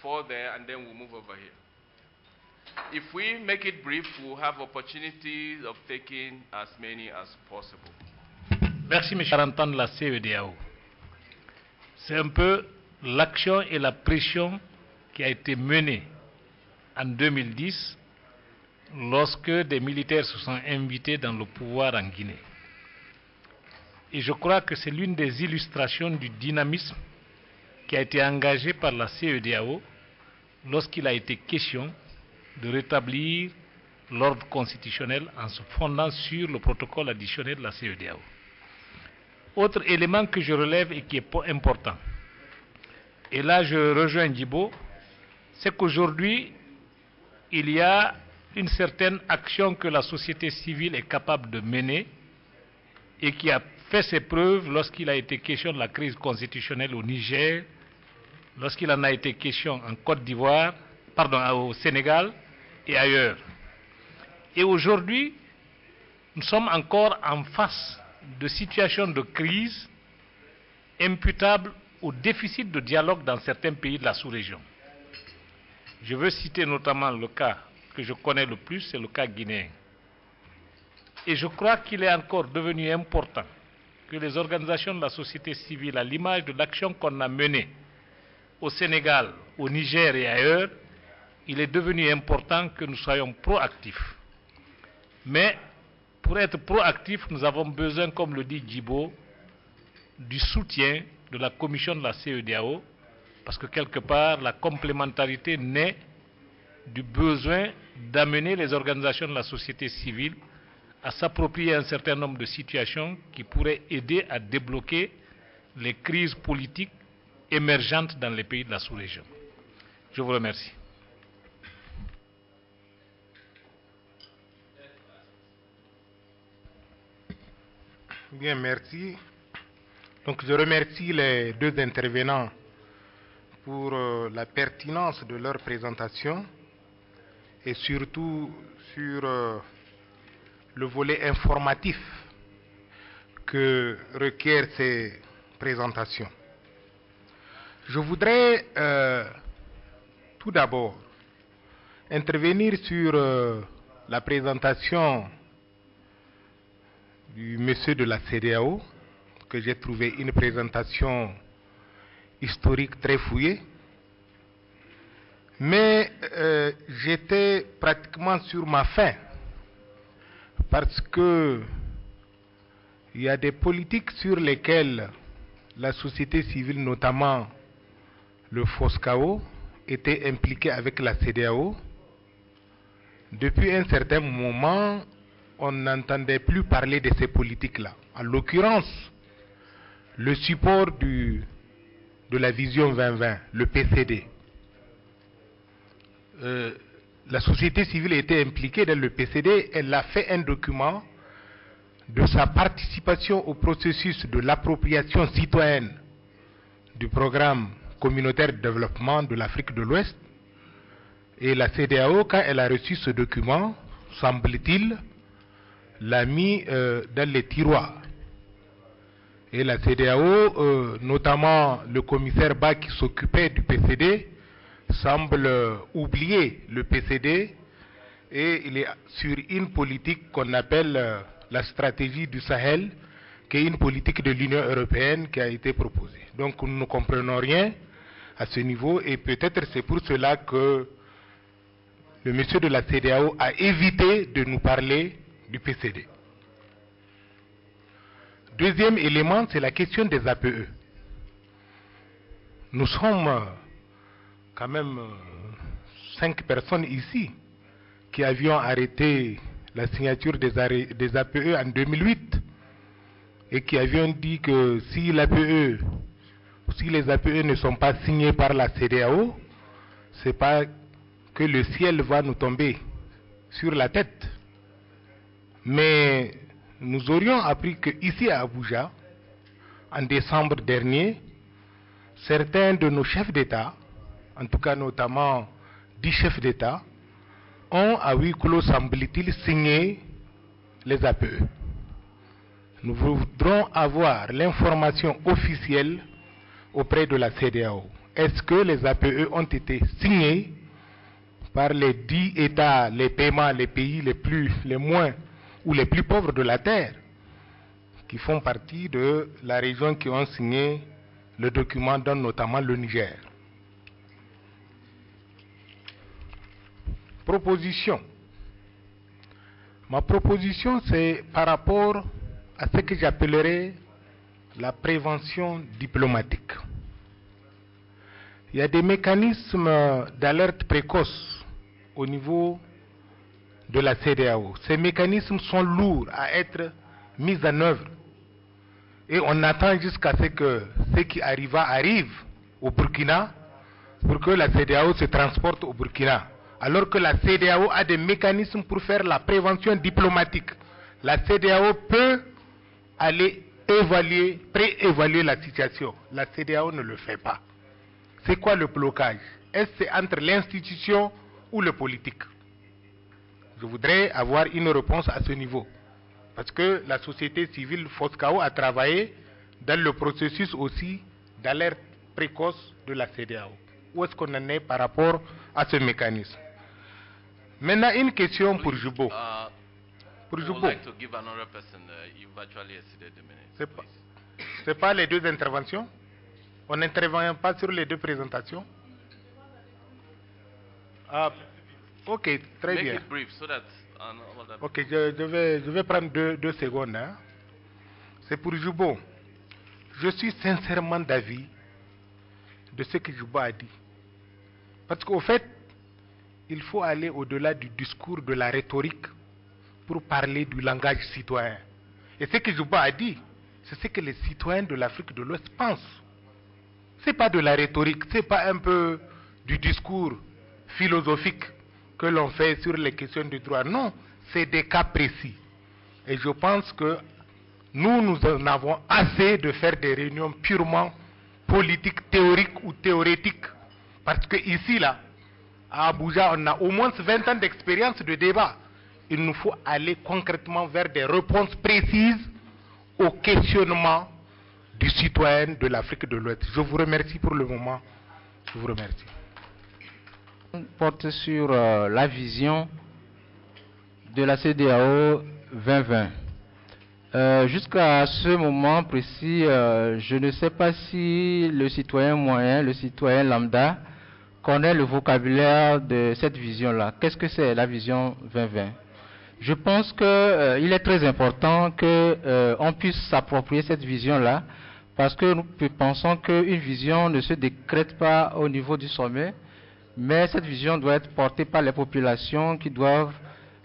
4 there, and then we'll move over here. If we make it brief, we'll have opportunities of taking as many as possible. Merci, monsieur. Entendre la CEDEAO. C'est un peu l'action et la pression qui a été menée en 2010 lorsque des militaires se sont invités dans le pouvoir en Guinée. Et je crois que c'est l'une des illustrations du dynamisme qui a été engagé par la CEDEAO lorsqu'il a été question de rétablir l'ordre constitutionnel en se fondant sur le protocole additionnel de la CEDEAO. Autre élément que je relève et qui est important, et là je rejoins Djibo, c'est qu'aujourd'hui, il y a une certaine action que la société civile est capable de mener et qui a fait ses preuves lorsqu'il a été question de la crise constitutionnelle au Niger, lorsqu'il en a été question en Côte d'Ivoire, pardon, au Sénégal et ailleurs. Et aujourd'hui, nous sommes encore en face de situations de crise imputables au déficit de dialogue dans certains pays de la sous-région. Je veux citer notamment le cas que je connais le plus, c'est le cas guinéen. Et je crois qu'il est encore devenu important que les organisations de la société civile, à l'image de l'action qu'on a menée au Sénégal, au Niger et ailleurs, il est devenu important que nous soyons proactifs. Mais pour être proactifs, nous avons besoin, comme le dit Djibo, du soutien de la commission de la CEDEAO, parce que quelque part, la complémentarité naît du besoin d'amener les organisations de la société civile à s'approprier un certain nombre de situations qui pourraient aider à débloquer les crises politiques émergentes dans les pays de la sous-région. Je vous remercie. Bien, merci. Donc, je remercie les deux intervenants pour la pertinence de leur présentation et surtout sur le volet informatif que requièrent ces présentations. Je voudrais tout d'abord intervenir sur la présentation du monsieur de la CEDEAO, que j'ai trouvé une présentation historique très fouillée. Mais j'étais pratiquement sur ma faim, parce que il y a des politiques sur lesquelles la société civile, notamment le FOSCAO, était impliquée avec la CEDEAO. Depuis un certain moment, on n'entendait plus parler de ces politiques-là. En l'occurrence, le support de la vision 2020, le PCD. La société civile était impliquée dans le PCD, elle a fait un document de sa participation au processus de l'appropriation citoyenne du programme communautaire de développement de l'Afrique de l'Ouest. Et la CEDEAO, quand elle a reçu ce document, semble-t-il, l'a mis dans les tiroirs. Et la CEDEAO, notamment le commissaire Ba qui s'occupait du PCD, semble oublier le PCD et il est sur une politique qu'on appelle la stratégie du Sahel, qui est une politique de l'Union européenne qui a été proposée. Donc nous ne comprenons rien à ce niveau et peut-être c'est pour cela que le monsieur de la CEDEAO a évité de nous parler du PCD. Deuxième élément, c'est la question des APE. Nous sommes quand même 5 personnes ici qui avions arrêté la signature des APE en 2008. et qui avions dit que si l'APE, si les APE ne sont pas signés par la CEDEAO, c'est pas que le ciel va nous tomber sur la tête. Mais nous aurions appris qu'ici à Abuja, en décembre dernier, certains de nos chefs d'État, en tout cas notamment 10 chefs d'État, ont à huis clos, semble-t-il, signé les APE. Nous voudrons avoir l'information officielle auprès de la CEDEAO. Est-ce que les APE ont été signés par les 10 États, les paiements, les pays les moins ou les plus pauvres de la Terre, qui font partie de la région qui ont signé le document, dont notamment le Niger. Proposition. Ma proposition, c'est par rapport à ce que j'appellerais la prévention diplomatique. Il y a des mécanismes d'alerte précoce au niveau de la CEDEAO. Ces mécanismes sont lourds à être mis en œuvre. Et on attend jusqu'à ce que ce qui arrive au Burkina pour que la CEDEAO se transporte au Burkina. Alors que la CEDEAO a des mécanismes pour faire la prévention diplomatique. La CEDEAO peut aller préévaluer la situation. La CEDEAO ne le fait pas. C'est quoi le blocage? Est-ce que c'est entre l'institution ou le politique? Je voudrais avoir une réponse à ce niveau. Parce que la société civile FOSCAO a travaillé dans le processus aussi d'alerte précoce de la CEDEAO. Où est-ce qu'on en est par rapport à ce mécanisme? Maintenant, une question pour Jubo. Pour Jubo. C'est pas les deux interventions? On n'intervient pas sur les deux présentations? Ah, ok, très bien. Ok, je vais prendre deux secondes. Hein. C'est pour Jubo. Je suis sincèrement d'avis de ce que Jubo a dit. Parce qu'au fait, il faut aller au-delà du discours, de la rhétorique, pour parler du langage citoyen. Et ce que Jubo a dit, c'est ce que les citoyens de l'Afrique de l'Ouest pensent. Ce n'est pas de la rhétorique, ce n'est pas un peu du discours philosophique que l'on fait sur les questions du droit. Non, c'est des cas précis. Et je pense que nous en avons assez de faire des réunions purement politiques, théoriques ou théorétiques. Parce que ici, là, à Abuja, on a au moins 20 ans d'expérience de débat. Il nous faut aller concrètement vers des réponses précises aux questionnements du citoyen de l'Afrique de l'Ouest. Je vous remercie pour le moment. Je vous remercie. Porte sur la vision de la CEDEAO 2020. Jusqu'à ce moment précis, je ne sais pas si le citoyen moyen, le citoyen lambda, connaît le vocabulaire de cette vision-là. Qu'est-ce que c'est la vision 2020? Je pense qu'il est très important qu'on puisse s'approprier cette vision-là, parce que nous pensons qu'une vision ne se décrète pas au niveau du sommet, mais cette vision doit être portée par les populations qui doivent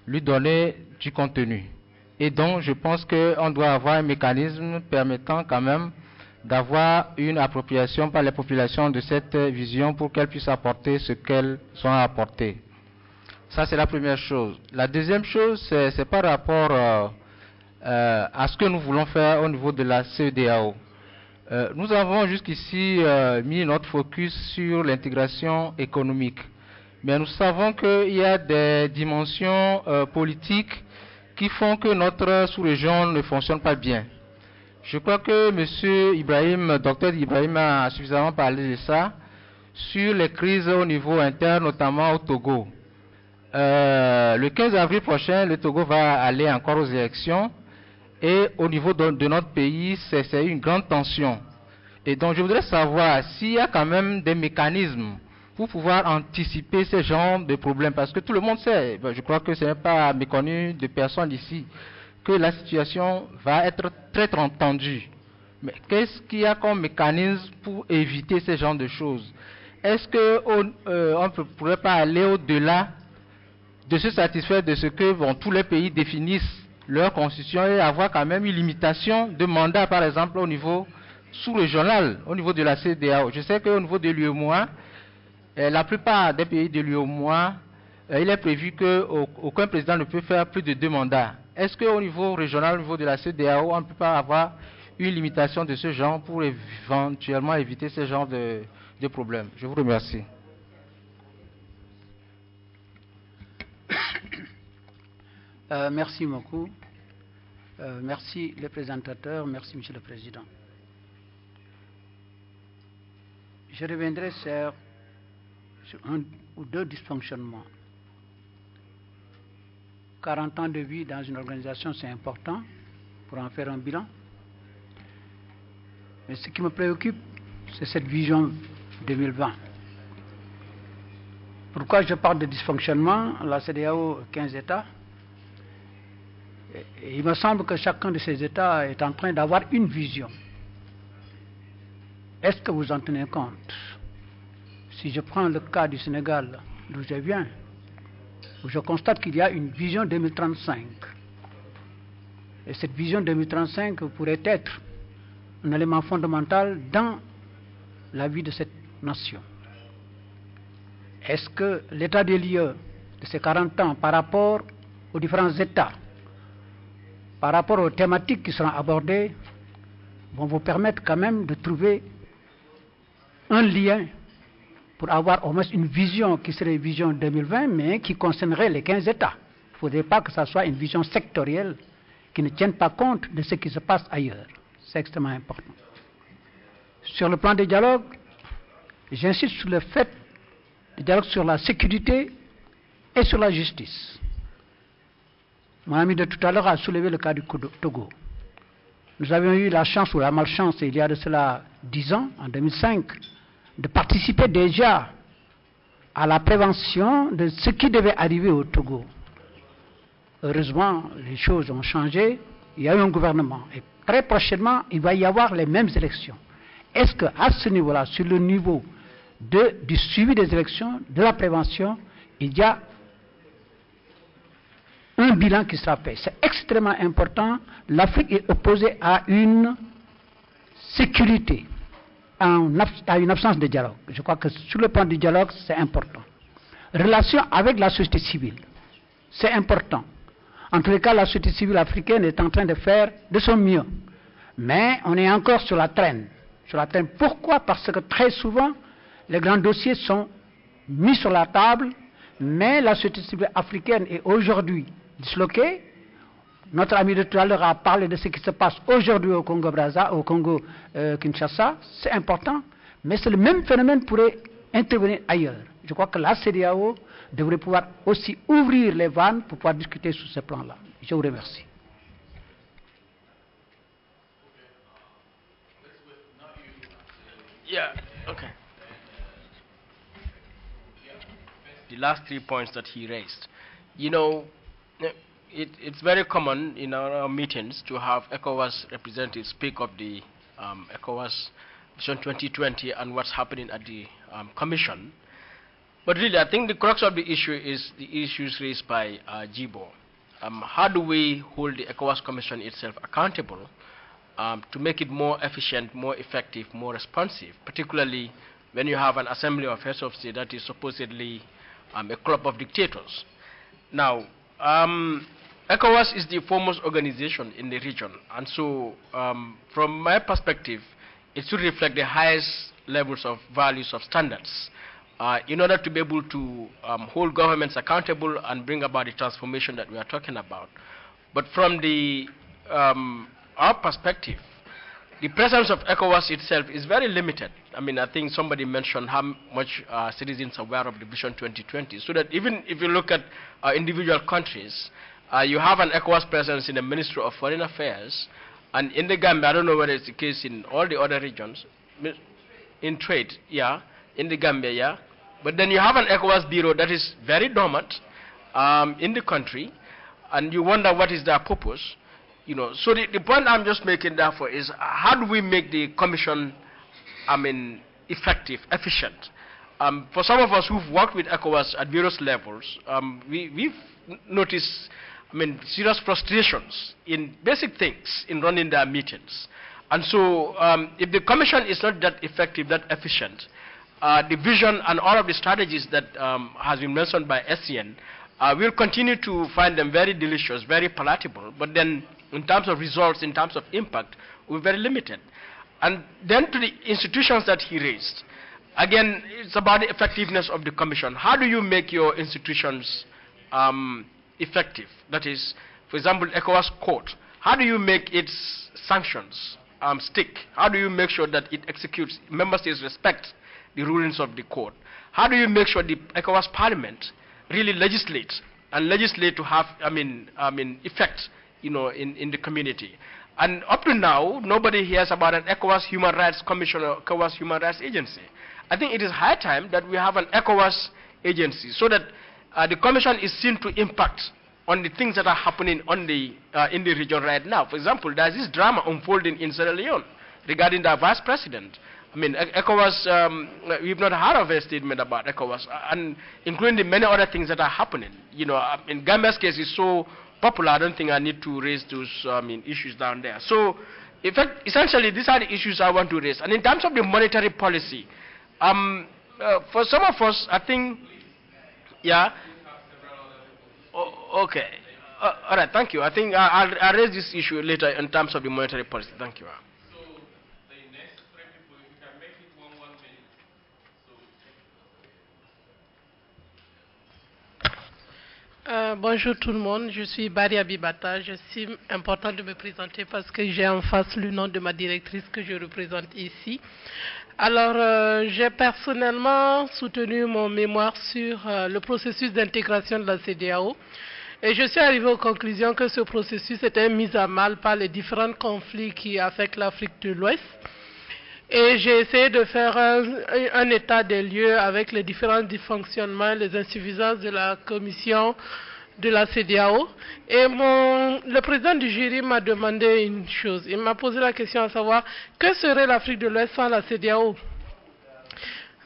lui donner du contenu. Et donc, je pense qu'on doit avoir un mécanisme permettant quand même d'avoir une appropriation par les populations de cette vision pour qu'elles puissent apporter ce qu'elles ont à apporter. Ça, c'est la première chose. La deuxième chose, c'est par rapport à ce que nous voulons faire au niveau de la CEDEAO. Nous avons jusqu'ici mis notre focus sur l'intégration économique. Mais nous savons qu'il y a des dimensions politiques qui font que notre sous-région ne fonctionne pas bien. Je crois que M. Ibrahim, Dr Ibrahim a suffisamment parlé de ça, sur les crises au niveau interne, notamment au Togo. Le 15 avril prochain, le Togo va aller encore aux élections. Et au niveau de notre pays, c'est une grande tension. Et donc je voudrais savoir s'il y a quand même des mécanismes pour pouvoir anticiper ce genre de problèmes. Parce que tout le monde sait, je crois que ce n'est pas méconnu de personne ici, que la situation va être très tendue. Mais qu'est-ce qu'il y a comme mécanisme pour éviter ce genre de choses? Est-ce qu'on ne pourrait pas aller au-delà de se satisfaire de ce que tous les pays définissent leur constitution et avoir quand même une limitation de mandat, par exemple, au niveau sous-régional, au niveau de la CEDEAO. Je sais qu'au niveau de l'UEMOA, la plupart des pays de l'UEMOA, il est prévu qu'aucun président ne peut faire plus de 2 mandats. Est-ce qu'au niveau régional, au niveau de la CEDEAO, on ne peut pas avoir une limitation de ce genre pour éventuellement éviter ce genre de problèmes? Je vous remercie. Merci beaucoup. Merci les présentateurs, merci Monsieur le Président. Je reviendrai sur un ou deux dysfonctionnements. 40 ans de vie dans une organisation, c'est important pour en faire un bilan. Mais ce qui me préoccupe, c'est cette vision 2020. Pourquoi je parle de dysfonctionnement? La CEDEAO, 15 États. Et il me semble que chacun de ces États est en train d'avoir une vision. Est-ce que vous en tenez compte? Si je prends le cas du Sénégal, d'où je viens, où je constate qu'il y a une vision 2035. Et cette vision 2035 pourrait être un élément fondamental dans la vie de cette nation. Est-ce que l'état des lieux de ces 40 ans par rapport aux différents États, par rapport aux thématiques qui seront abordées, vont vous permettre quand même de trouver un lien pour avoir au moins une vision qui serait une vision 2020, mais qui concernerait les 15 États. Il ne faudrait pas que ça soit une vision sectorielle qui ne tienne pas compte de ce qui se passe ailleurs. C'est extrêmement important. Sur le plan des dialogues, j'insiste sur le fait du dialogue sur la sécurité et sur la justice. Mon ami de tout à l'heure a soulevé le cas du Togo. Nous avions eu la chance ou la malchance, il y a de cela 10 ans, en 2005, de participer déjà à la prévention de ce qui devait arriver au Togo. Heureusement, les choses ont changé, il y a eu un gouvernement. Et très prochainement, il va y avoir les mêmes élections. Est-ce qu'à ce niveau-là, sur le niveau du suivi des élections, de la prévention, il y a un bilan qui sera fait? C'est extrêmement important. L'Afrique est opposée à une sécurité, à une absence de dialogue. Je crois que sur le plan du dialogue, c'est important. Relation avec la société civile, c'est important. En tous les cas, la société civile africaine est en train de faire de son mieux. Mais on est encore sur la traîne. Pourquoi? Parce que très souvent, les grands dossiers sont mis sur la table, mais la société civile africaine est aujourd'hui disloquée. Notre ami de tout à l'heure a parlé de ce qui se passe aujourd'hui au Congo-Brazza, au Congo-Kinshasa. C'est important, mais c'est le même phénomène pourrait intervenir ailleurs. Je crois que la CEDEAO devrait pouvoir aussi ouvrir les vannes pour pouvoir discuter sur ce plan-là. Je vous remercie. Yeah, okay. The last 3 points that he raised. You know, it's very common in our meetings to have ECOWAS representatives speak of the ECOWAS Vision 2020 and what's happening at the Commission. But really, I think the crux of the issue is the issues raised by Jibo. How do we hold the ECOWAS Commission itself accountable to make it more efficient, more effective, more responsive, particularly when you have an assembly of heads of state that is supposedly a club of dictators? Now, ECOWAS is the foremost organization in the region, and so from my perspective, it should reflect the highest levels of values of standards in order to be able to hold governments accountable and bring about the transformation that we are talking about. But from the our perspective, the presence of ECOWAS itself is very limited. I mean, I think somebody mentioned how much citizens are aware of the Vision 2020, so that even if you look at individual countries, you have an ECOWAS presence in the Ministry of Foreign Affairs, and in the Gambia, I don't know whether it's the case in all the other regions, in trade, yeah, in the Gambia, yeah, but then you have an ECOWAS bureau that is very dormant in the country, and you wonder what is their purpose. You know, so the point I'm just making therefore is how do we make the Commission, effective, efficient? For some of us who've worked with ECOWAS at various levels, we've noticed serious frustrations in basic things in running their meetings. And so if the commission is not that effective, that efficient, the vision and all of the strategies that has been mentioned by SCN, we'll continue to find them very delicious, very palatable, but then in terms of results, in terms of impact, we're very limited. And then to the institutions that he raised, again, it's about the effectiveness of the commission. How do you make your institutions effective? That is, for example, ECOWAS Court. How do you make its sanctions stick? How do you make sure that it executes, member states respect the rulings of the court? How do you make sure the ECOWAS Parliament really legislates and legislate to have, effect, in the community? And up to now, nobody hears about an ECOWAS Human Rights Commission or ECOWAS Human Rights Agency. I think it is high time that we have an ECOWAS agency so that the commission is seen to impact on the things that are happening on the, in the region right now. For example, there's this drama unfolding in Sierra Leone regarding the vice president. ECOWAS, we've not heard of a statement about ECOWAS, and including the many other things that are happening. In Gambia's case is so popular, I don't think I need to raise those issues down there. So, in fact, essentially, these are the issues I want to raise. And in terms of the monetary policy, for some of us, I think, yeah. Okay. All right, thank you. I think I'll raise this issue later in terms of the monetary policy. Thank you. So, the next 3 people, if you can make it 1 minute. Bonjour tout le monde, je suis Bari Abibata. J'estime important de me présenter parce que j'ai en face le nom de ma directrice que je représente ici. Alors, j'ai personnellement soutenu mon mémoire sur le processus d'intégration de la CEDEAO et je suis arrivé aux conclusions que ce processus était mis à mal par les différents conflits qui affectent l'Afrique de l'Ouest. Et j'ai essayé de faire un état des lieux avec les différents dysfonctionnements, les insuffisances de la commission de la CEDEAO. Et le président du jury m'a demandé une chose. Il m'a posé la question à savoir, que serait l'Afrique de l'Ouest sans la CEDEAO?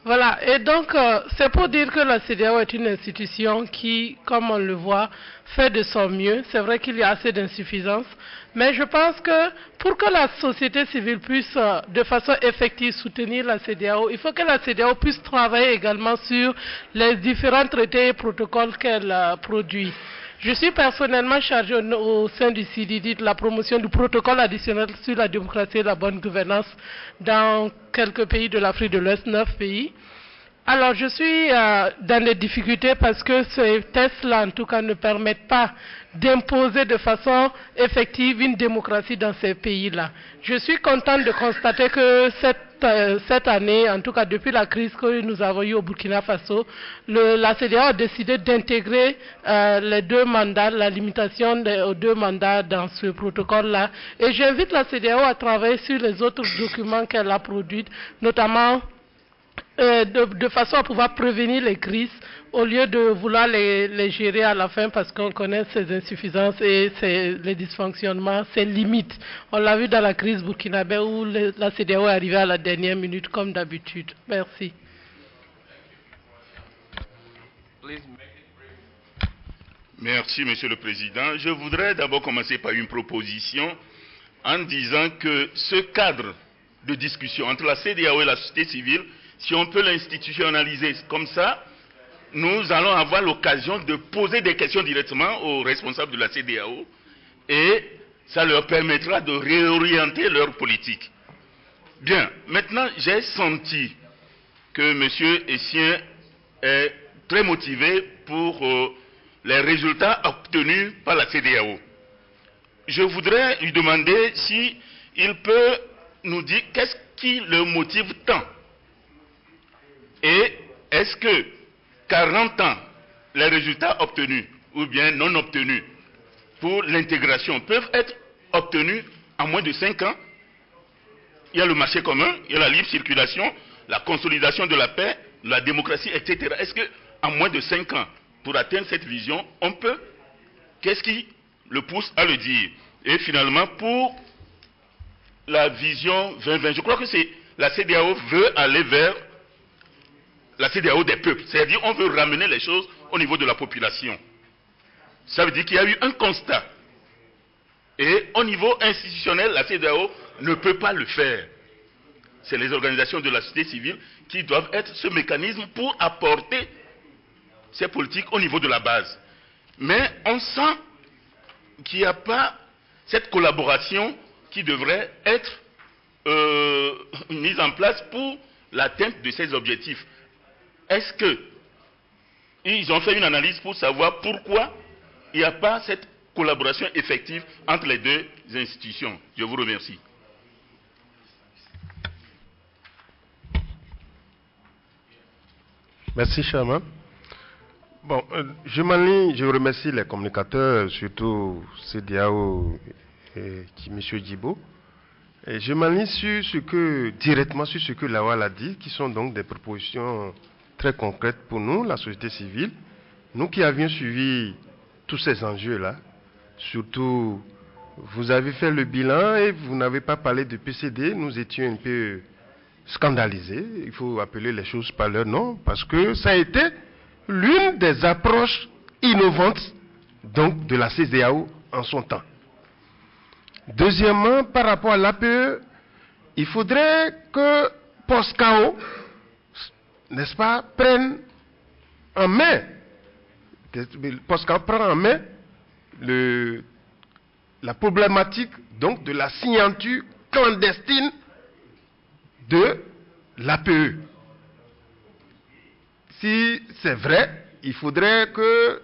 Voilà, et donc c'est pour dire que la CEDEAO est une institution qui, comme on le voit, fait de son mieux. C'est vrai qu'il y a assez d'insuffisances, mais je pense que pour que la société civile puisse de façon effective soutenir la CEDEAO, il faut que la CEDEAO puisse travailler également sur les différents traités et protocoles qu'elle produit. Je suis personnellement chargé au sein du CDD de la promotion du protocole additionnel sur la démocratie et la bonne gouvernance dans quelques pays de l'Afrique de l'Ouest, 9 pays. Alors je suis dans des difficultés parce que ces tests-là en tout cas ne permettent pas d'imposer de façon effective une démocratie dans ces pays-là. Je suis contente de constater que cette année, en tout cas depuis la crise que nous avons eue au Burkina Faso, la CEDEAO a décidé d'intégrer les 2 mandats, la limitation aux 2 mandats dans ce protocole-là. Et j'invite la CEDEAO à travailler sur les autres documents qu'elle a produits, notamment de façon à pouvoir prévenir les crises au lieu de vouloir les gérer à la fin parce qu'on connaît ces insuffisances et les dysfonctionnements, ces limites. On l'a vu dans la crise burkinabé où la CEDEAO est arrivée à la dernière minute comme d'habitude. Merci. Merci, Monsieur le Président. Je voudrais d'abord commencer par une proposition en disant que ce cadre de discussion entre la CEDEAO et la société civile, si on peut l'institutionnaliser comme ça, nous allons avoir l'occasion de poser des questions directement aux responsables de la CEDEAO et ça leur permettra de réorienter leur politique. Bien, maintenant j'ai senti que M. Essien est très motivé pour les résultats obtenus par la CEDEAO. Je voudrais lui demander s'il peut nous dire qu'est-ce qui le motive tant. Et est-ce que 40 ans, les résultats obtenus ou bien non obtenus pour l'intégration peuvent être obtenus en moins de 5 ans? Il y a le marché commun, il y a la libre circulation, la consolidation de la paix, la démocratie, etc. Est-ce qu'en moins de 5 ans, pour atteindre cette vision, on peut? Qu'est-ce qui le pousse à le dire? Et finalement, pour la vision 2020, je crois que la CEDEAO veut aller vers la CEDEAO des peuples. C'est-à-dire on veut ramener les choses au niveau de la population. Ça veut dire qu'il y a eu un constat. Et au niveau institutionnel, la CEDEAO ne peut pas le faire. C'est les organisations de la société civile qui doivent être ce mécanisme pour apporter ces politiques au niveau de la base. Mais on sent qu'il n'y a pas cette collaboration qui devrait être mise en place pour l'atteinte de ces objectifs. Est-ce qu'ils ont fait une analyse pour savoir pourquoi il n'y a pas cette collaboration effective entre les deux institutions? Je vous remercie. Merci, Chairman. Bon, je remercie les communicateurs, surtout CEDEAO et M. Djibo. Et je m'aligne directement sur ce que Lawal a dit, qui sont donc des propositions très concrètes pour nous, la société civile. Nous qui avions suivi tous ces enjeux-là, surtout, vous avez fait le bilan et vous n'avez pas parlé de PCD, nous étions un peu scandalisés. Il faut appeler les choses par leur nom, parce que ça a été l'une des approches innovantes donc, de la CEDEAO en son temps. Deuxièmement, par rapport à l'APE, il faudrait que POSCAO, n'est-ce pas, prenne en main, POSCAO prend en main la problématique donc, de la signature clandestine de l'APE. Si c'est vrai, il faudrait que,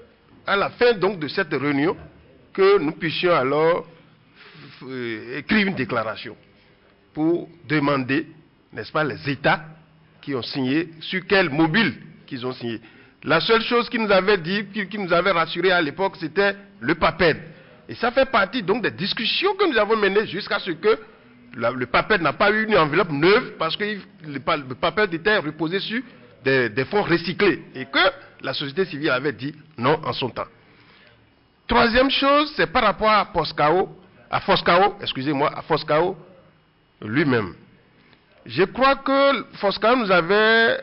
à la fin donc, de cette réunion, que nous puissions alors écrire une déclaration pour demander, n'est-ce pas, les États qui ont signé, sur quel mobile qu'ils ont signé. La seule chose qu'ils nous avaient dit, qui nous avait rassuré à l'époque, c'était le PAPED. Et ça fait partie donc des discussions que nous avons menées jusqu'à ce que le PAPED n'a pas eu une enveloppe neuve, parce que le PAPED était reposé sur des fonds recyclés, et que la société civile avait dit non en son temps. Troisième chose, c'est par rapport à Foscao lui-même. Je crois que Foscao nous avait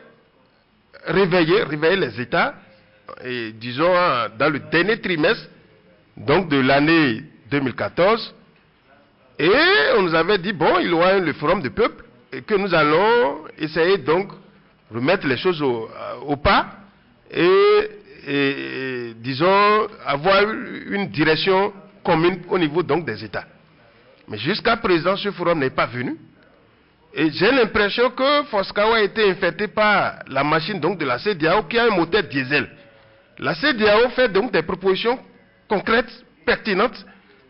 réveillé les États, et disons dans le dernier trimestre donc de l'année 2014, et on nous avait dit bon, il y aura le forum du peuple et que nous allons essayer donc remettre les choses au pas et disons avoir une direction commune au niveau donc des États. Mais jusqu'à présent, ce forum n'est pas venu. Et j'ai l'impression que Foscao a été infecté par la machine donc de la CEDEAO qui a un moteur diesel. La CEDEAO fait donc des propositions concrètes, pertinentes,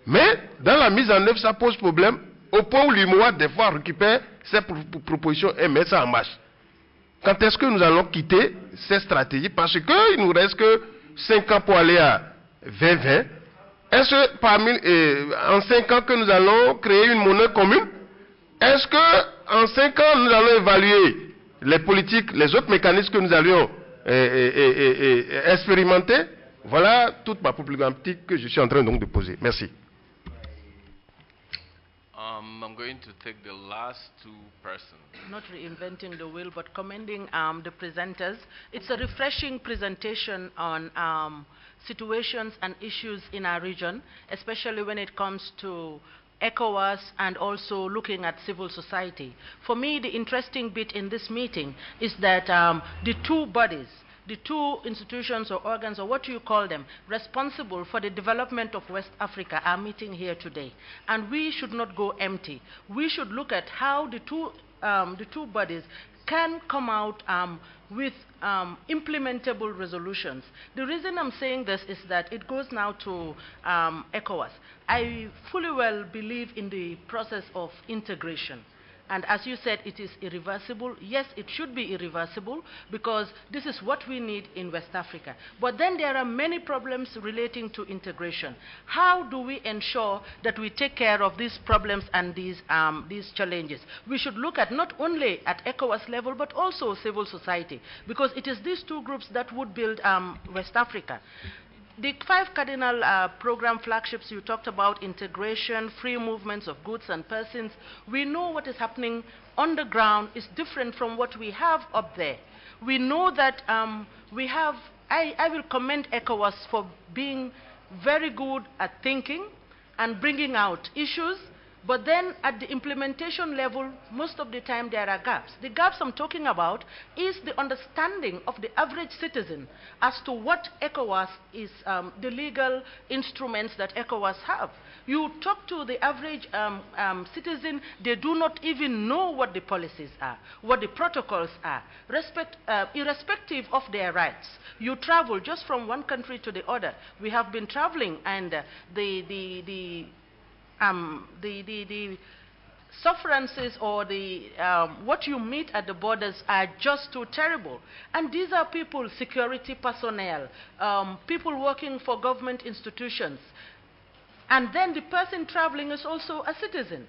mais dans la mise en œuvre, ça pose problème au point où l'UMOA, des fois, récupère ces propositions et met ça en marche. Quand est-ce que nous allons quitter ces stratégies? Parce qu'il ne nous reste que 5 ans pour aller à 2020. Est-ce que en 5 ans que nous allons créer une monnaie commune? Est-ce qu'en 5 ans, nous allons évaluer les politiques, les autres mécanismes que nous allions expérimenter? Voilà toute ma problématique que je suis en train donc de poser. Merci. I'm going to take the last two persons. Not reinventing the wheel, but commending the presenters. It's a refreshing presentation on situations and issues in our region, especially when it comes to ECOWAS and also looking at civil society. For me, the interesting bit in this meeting is that the two bodies, the two institutions or organs, or what you call them, responsible for the development of West Africa are meeting here today. And we should not go empty. We should look at how the two bodies can come out with implementable resolutions. The reason I'm saying this is that it goes now to ECOWAS. I fully well believe in the process of integration. And as you said, it is irreversible. Yes, it should be irreversible because this is what we need in West Africa. But then there are many problems relating to integration. How do we ensure that we take care of these problems and these challenges? We should look at not only at ECOWAS level, but also civil society, because it is these two groups that would build West Africa. The 5 cardinal program flagships you talked about, integration, free movements of goods and persons, we know what is happening on the ground is different from what we have up there. We know that I will commend ECOWAS for being very good at thinking and bringing out issues, but then at the implementation level, most of the time there are gaps. The gaps I'm talking about is the understanding of the average citizen as to what ECOWAS is, the legal instruments that ECOWAS have. You talk to the average citizen, they do not even know what the policies are, what the protocols are, irrespective of their rights. You travel just from one country to the other. We have been traveling, and the sufferances or what you meet at the borders are just too terrible. And these are people, security personnel, people working for government institutions. And then the person traveling is also a citizen.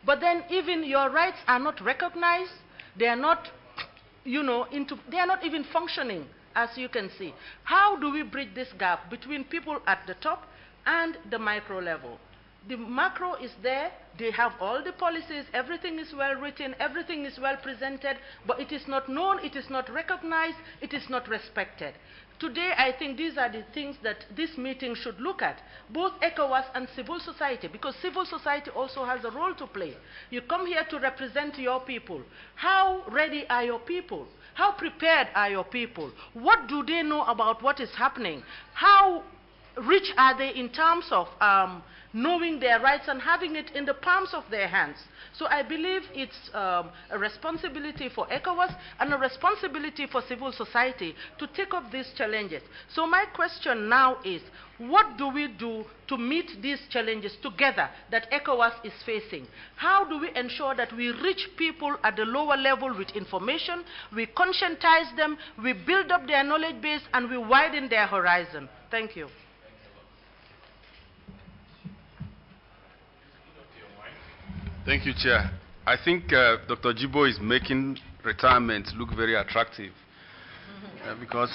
But then even your rights are not recognized. They are not, they are not even functioning, as you can see. How do we bridge this gap between people at the top and the micro level? The macro is there, they have all the policies, everything is well written, everything is well presented, but it is not known, it is not recognized, it is not respected. Today, I think these are the things that this meeting should look at, both ECOWAS and civil society, because civil society also has a role to play. You come here to represent your people. How ready are your people? How prepared are your people? What do they know about what is happening? How rich are they in terms of knowing their rights and having it in the palms of their hands? So I believe it's a responsibility for ECOWAS and a responsibility for civil society to take up these challenges. So my question now is, what do we do to meet these challenges together that ECOWAS is facing? How do we ensure that we reach people at the lower level with information, we conscientize them, we build up their knowledge base, and we widen their horizon? Thank you. Thank you, Chair. I think Dr. Jibo is making retirement look very attractive because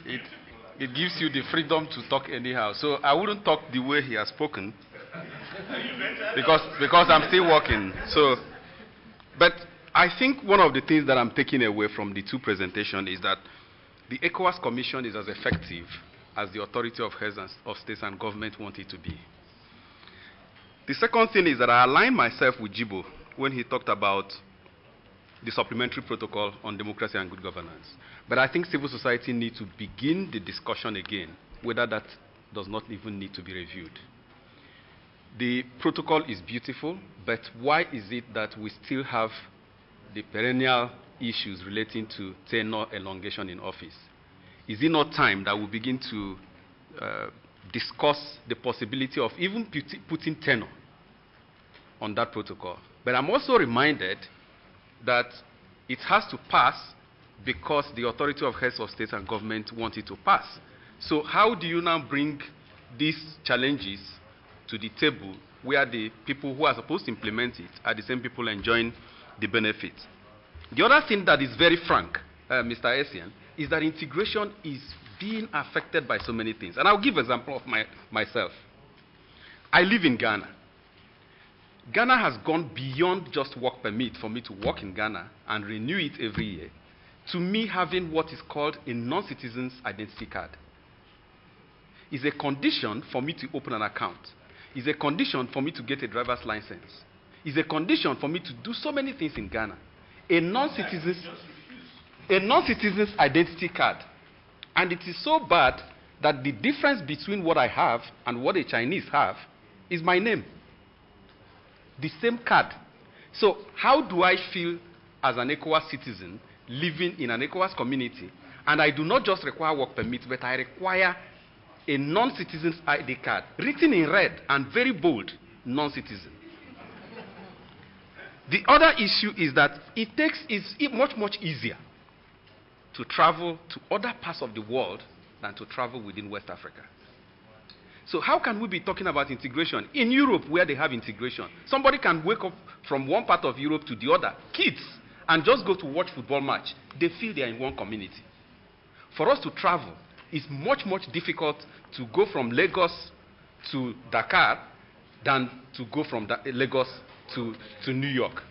it gives you the freedom to talk anyhow. So I wouldn't talk the way he has spoken because I'm still working. So, but I think one of the things that I'm taking away from the two presentations is that the ECOWAS Commission is as effective as the authority of heads of states and government want it to be. The second thing is that I align myself with Jibo when he talked about the supplementary protocol on democracy and good governance. But I think civil society needs to begin the discussion again, whether that does not even need to be reviewed. The protocol is beautiful, but why is it that we still have the perennial issues relating to tenure elongation in office? Is it not time that we begin to discuss the possibility of even putting tenure on that protocol? But I'm also reminded that it has to pass because the authority of heads of state and government want it to pass. So how do you now bring these challenges to the table where the people who are supposed to implement it are the same people enjoying the benefits? The other thing that is very frank, Mr. Essien, is that integration is being affected by so many things. And I'll give an example of myself. I live in Ghana. Ghana has gone beyond just work permit for me to work in Ghana and renew it every year to me having what is called a non-citizen's identity card. It's a condition for me to open an account. It's a condition for me to get a driver's license. It's a condition for me to do so many things in Ghana. A non-citizen's identity card. And it is so bad that the difference between what I have and what a Chinese have is my name. The same card. So how do I feel as an ECOWAS citizen living in an ECOWAS community, and I do not just require work permit, but I require a non-citizen's ID card, written in red and very bold, non-citizen. The other issue is that it's much easier to travel to other parts of the world than to travel within West Africa. So how can we be talking about integration? In Europe, where they have integration, somebody can wake up from one part of Europe to the other, kids, and just go to watch football match. They feel they are in one community. For us to travel, it's much difficult to go from Lagos to Dakar than to go from Lagos to New York.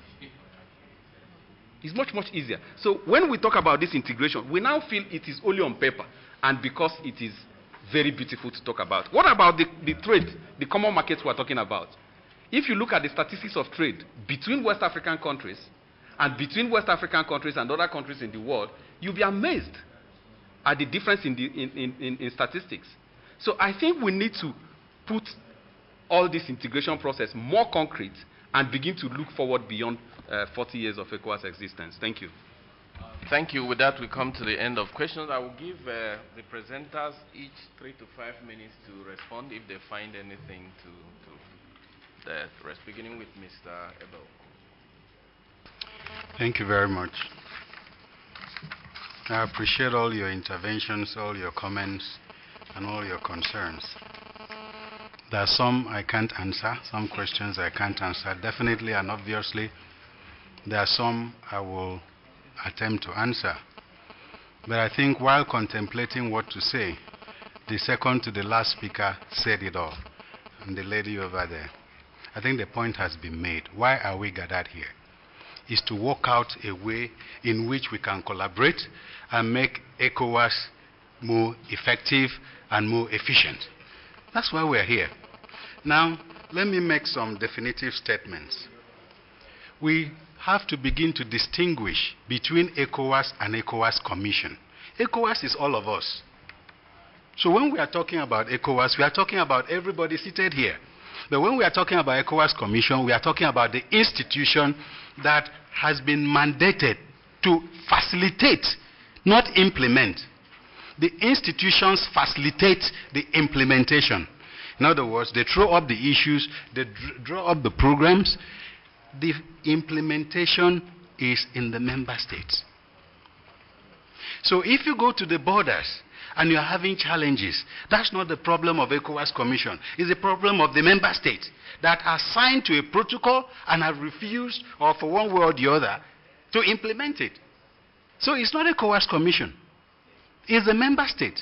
It's much easier. So when we talk about this integration, we now feel it is only on paper, and because it is very beautiful to talk about. What about the trade, the common markets we're talking about? If you look at the statistics of trade between West African countries and between West African countries and other countries in the world, you'll be amazed at the difference in statistics. So I think we need to put all this integration process more concrete and begin to look forward beyond 40 years of ECOWAS existence. Thank you. Thank you. With that, we come to the end of questions. I will give the presenters each 3 to 5 minutes to respond if they find anything to address, beginning with Mr. Ebel. Thank you very much. I appreciate all your interventions, all your comments, and all your concerns. There are some I can't answer, some questions I can't answer, definitely and obviously. There are some I will attempt to answer. But I think while contemplating what to say, the second to the last speaker said it all, and the lady over there. I think the point has been made. Why are we gathered here? Is to work out a way in which we can collaborate and make ECOWAS more effective and more efficient. That's why we're here. Now, let me make some definitive statements. We have to begin to distinguish between ECOWAS and ECOWAS Commission. ECOWAS is all of us. So when we are talking about ECOWAS, we are talking about everybody seated here. But when we are talking about ECOWAS Commission, we are talking about the institution that has been mandated to facilitate, not implement. The institutions facilitate the implementation. In other words, they throw up the issues, they draw up the programs. The implementation is in the member states. So if you go to the borders and you are having challenges, that's not the problem of ECOWAS Commission. It's the problem of the member states that are signed to a protocol and have refused, or for one way or the other, to implement it. So it's not ECOWAS Commission. It's the member state.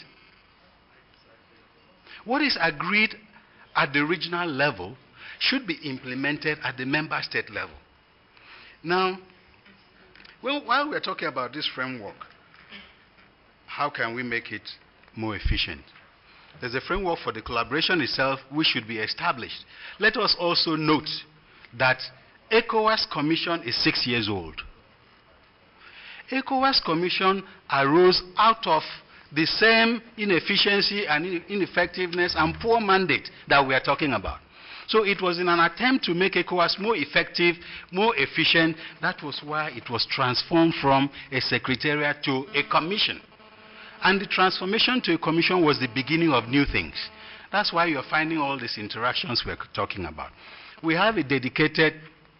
What is agreed at the regional level should be implemented at the member state level. Now, while we're talking about this framework, how can we make it more efficient? There's a framework for the collaboration itself which should be established. Let us also note that ECOWAS Commission is 6 years old. ECOWAS Commission arose out of the same inefficiency and ineffectiveness and poor mandate that we are talking about. So it was in an attempt to make ECOWAS more effective, more efficient. That was why it was transformed from a secretariat to a commission. And the transformation to a commission was the beginning of new things. That's why you're finding all these interactions we're talking about. We have a dedicated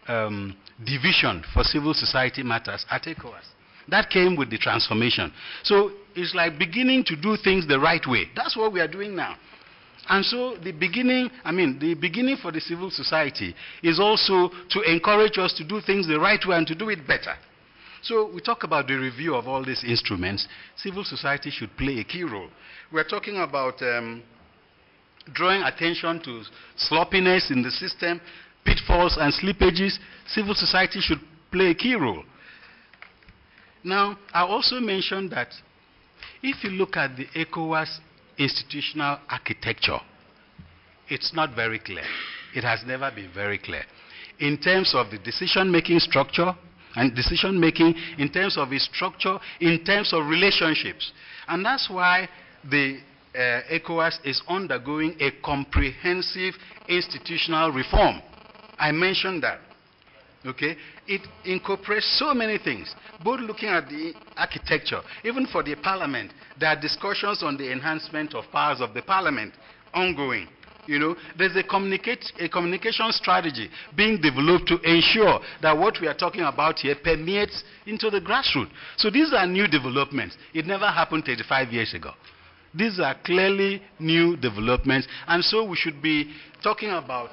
division for civil society matters at ECOWAS. That came with the transformation. So it's like beginning to do things the right way. That's what we are doing now. And so the beginning for the civil society is also to encourage us to do things the right way and to do it better. So we talk about the review of all these instruments. Civil society should play a key role. We're talking about drawing attention to sloppiness in the system, pitfalls and slippages. Civil society should play a key role. Now, I also mentioned that if you look at the ECOWAS institutional architecture, it's not very clear. It has never been very clear. In terms of the decision-making structure, and decision-making in terms of its structure, in terms of relationships. And that's why the ECOWAS is undergoing a comprehensive institutional reform. I mentioned that. Okay? It incorporates so many things, both looking at the architecture. Even for the parliament, there are discussions on the enhancement of powers of the parliament ongoing. You know, there's a communication strategy being developed to ensure that what we are talking about here permeates into the grassroots. So these are new developments. It never happened 35 years ago. These are clearly new developments, and so we should be talking about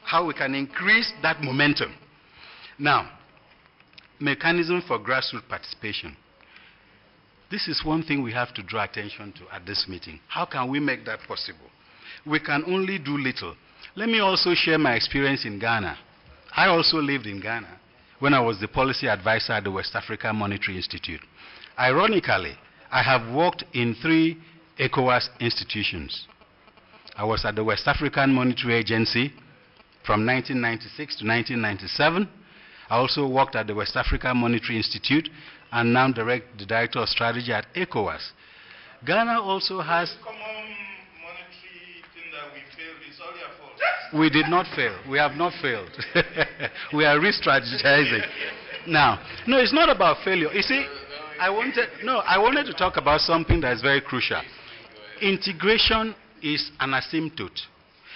how we can increase that momentum. Now, mechanism for grassroots participation. This is one thing we have to draw attention to at this meeting. How can we make that possible? We can only do little. Let me also share my experience in Ghana. I also lived in Ghana when I was the policy advisor at the West African Monetary Institute. Ironically, I have worked in 3 ECOWAS institutions. I was at the West African Monetary Agency from 1996 to 1997. I also worked at the West African Monetary Institute and now direct the Director of Strategy at ECOWAS. Ghana also has... Common monetary thing that we failed, it's all your fault. We did not fail. We have not failed. We are re-strategizing. Now, no, it's not about failure. You see, I wanted to talk about something that is very crucial. Integration is an asymptote.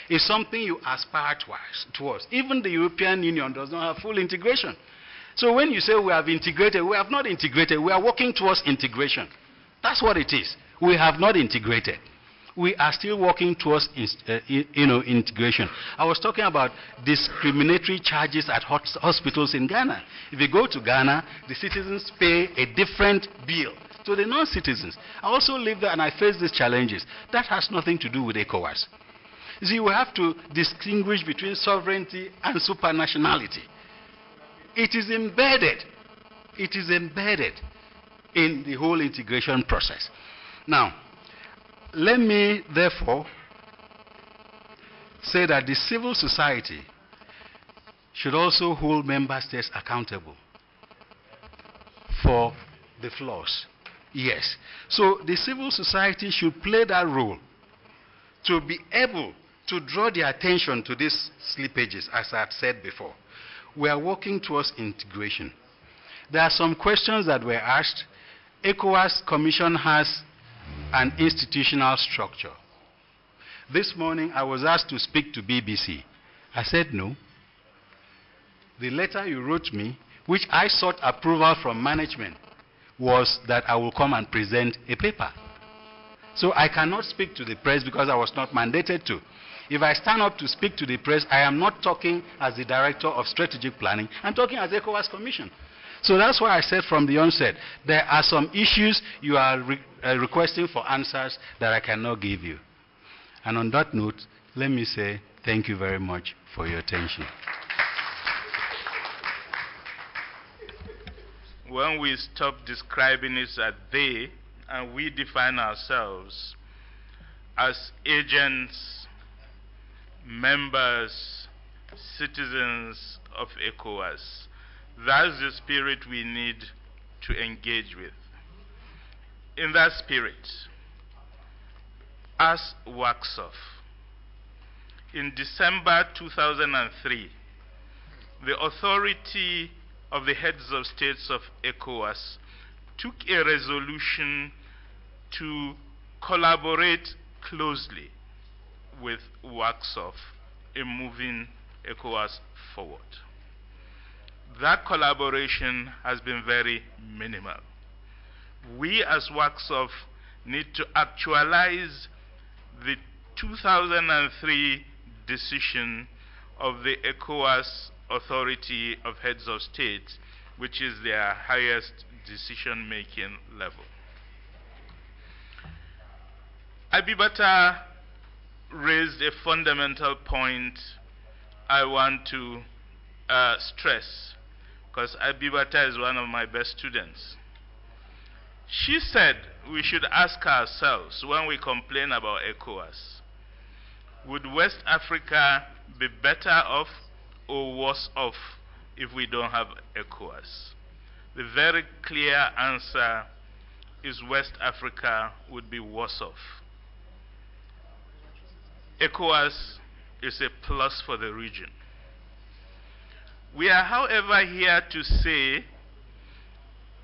It's something you aspire towards. Even the European Union does not have full integration. So when you say we have integrated, we have not integrated. We are working towards integration. That's what it is. We have not integrated. We are still working towards integration. I was talking about discriminatory charges at hospitals in Ghana. If you go to Ghana, the citizens pay a different bill to the non-citizens. I also live there and I face these challenges. That has nothing to do with ECOWAS. You see, we have to distinguish between sovereignty and supranationality. It is embedded. It is embedded in the whole integration process. Now, let me therefore say that the civil society should also hold member states accountable for the flaws. Yes. So the civil society should play that role to be able to draw the attention to these slippages, as I had said before. We are working towards integration. There are some questions that were asked. ECOWAS Commission has an institutional structure. This morning I was asked to speak to BBC. I said no. The letter you wrote me, which I sought approval from management, was that I will come and present a paper. So I cannot speak to the press because I was not mandated to. If I stand up to speak to the press, I am not talking as the Director of Strategic Planning, I'm talking as ECOWAS Commission. So that's why I said from the onset, there are some issues you are requesting for answers that I cannot give you. And on that note, let me say thank you very much for your attention. When we stop describing it as they, and we define ourselves as agents, members, citizens of ECOWAS, that's the spirit we need to engage with. In that spirit, as Wacsof, in December 2003, the authority of the heads of states of ECOWAS took a resolution to collaborate closely with Wacsof in moving ECOWAS forward. That collaboration has been very minimal. We as Wacsof need to actualize the 2003 decision of the ECOWAS Authority of Heads of States, which is their highest decision-making level. Abibata raised a fundamental point I want to stress, because Abibata is one of my best students. She said we should ask ourselves when we complain about ECOWAS, would West Africa be better off or worse off if we don't have ECOWAS? The very clear answer is West Africa would be worse off. ECOWAS is a plus for the region. We are, however, here to say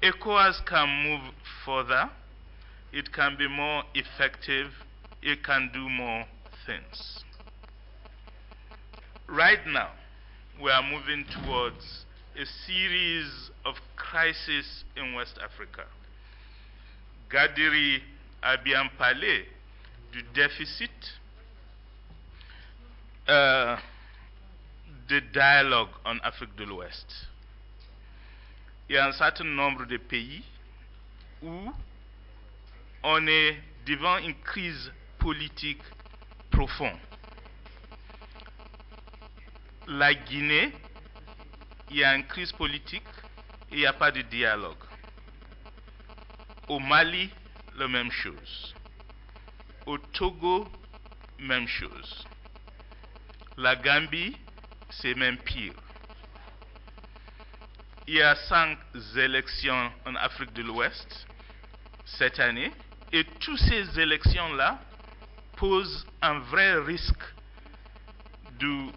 ECOWAS can move further, it can be more effective, it can do more things. Right now, we are moving towards a series of crises in West Africa. Gadiri a bien parlé du déficit de dialogue en Afrique de l'Ouest. Il y a un certain nombre de pays où on est devant une crise politique profonde. La Guinée, il y a une crise politique et il n'y a pas de dialogue. Au Mali, la même chose. Au Togo, même chose. La Gambie, c'est même pire. Il y a 5 élections en Afrique de l'Ouest cette année, et toutes ces élections-là posent un vrai risque de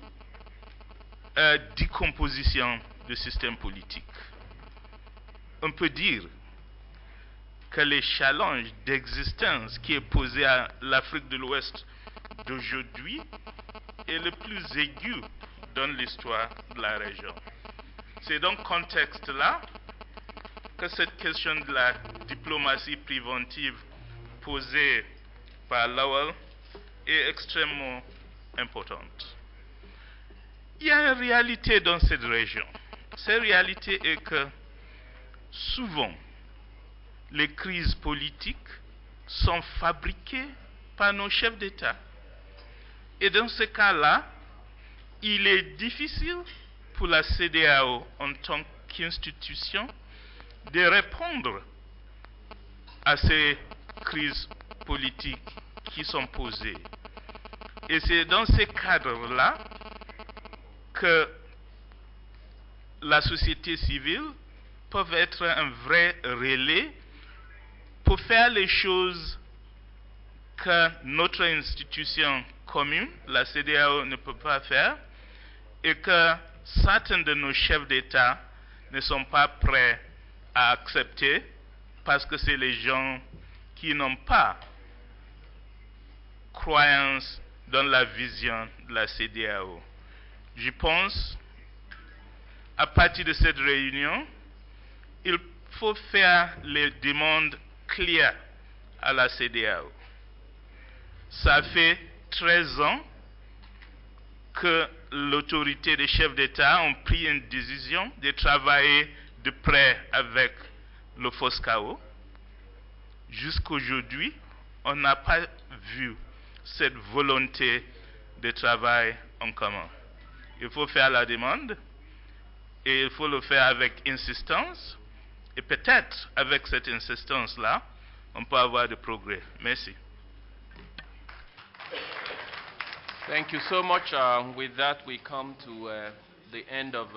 décomposition du système politique. On peut dire que les challenges d'existence qui est posé à l'Afrique de l'Ouest d'aujourd'hui est le plus aigu dans l'histoire de la région. C'est dans ce contexte-là que cette question de la diplomatie préventive posée par Lowell est extrêmement importante. Il y a une réalité dans cette région. Cette réalité est que souvent, les crises politiques sont fabriquées par nos chefs d'État. Et dans ce cas-là, il est difficile pour la CEDEAO en tant qu'institution de répondre à ces crises politiques qui sont posées. Et c'est dans ces cadres-là que la société civile peut être un vrai relais pour faire les choses que notre institution commune, la CEDEAO, ne peut pas faire, et que certains de nos chefs d'État ne sont pas prêts à accepter parce que c'est les gens qui n'ont pas croyance dans la vision de la CEDEAO. Je pense, à partir de cette réunion, il faut faire les demandes claires à la CEDEAO. Ça fait 13 ans que l'autorité des chefs d'État ont pris une décision de travailler de près avec le FOSCAO. Jusqu'aujourd'hui, on n'a pas vu cette volonté de travail en commun. Il faut faire la demande et il faut le faire avec insistance. Et peut-être avec cette insistance-là, on peut avoir des progrès. Merci. Thank you so much. With that, we come to the end of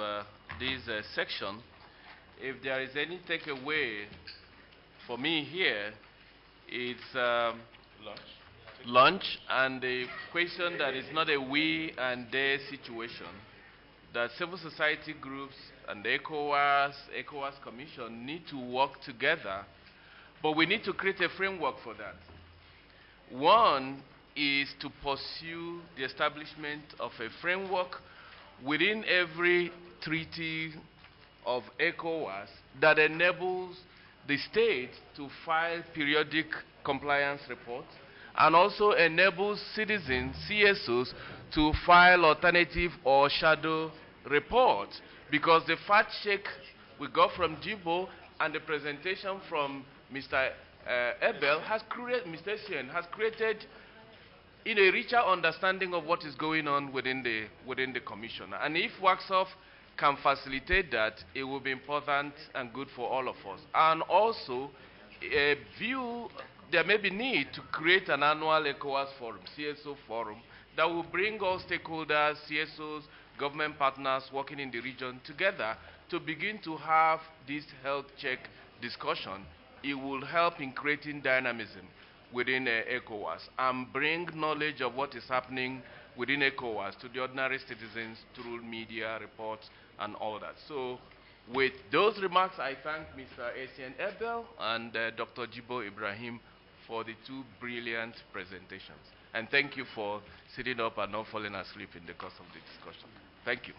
this section. If there is any takeaway for me here, it's lunch, and the question that is not a we and they situation, that civil society groups and the ECOWAS Commission need to work together, but we need to create a framework for that. One is to pursue the establishment of a framework within every treaty of ECOWAS that enables the state to file periodic compliance reports and also enables citizens, CSOs, to file alternative or shadow reports, because the fact check we got from Jibo and the presentation from Mr. Ebel has created, Mr. Sien, has created a richer understanding of what is going on within the commission. And if Wacsof can facilitate that, it will be important and good for all of us. And also, there may be need to create an annual ECOWAS forum, CSO forum, that will bring all stakeholders, CSOs, government partners working in the region together to begin to have this health check discussion. It will help in creating dynamism within ECOWAS and bring knowledge of what is happening within ECOWAS to the ordinary citizens through media reports and all that. So with those remarks, I thank Mr. Essien Ebel and Dr. Jibo Ibrahim for the 2 brilliant presentations. And thank you for sitting up and not falling asleep in the course of the discussion. Thank you.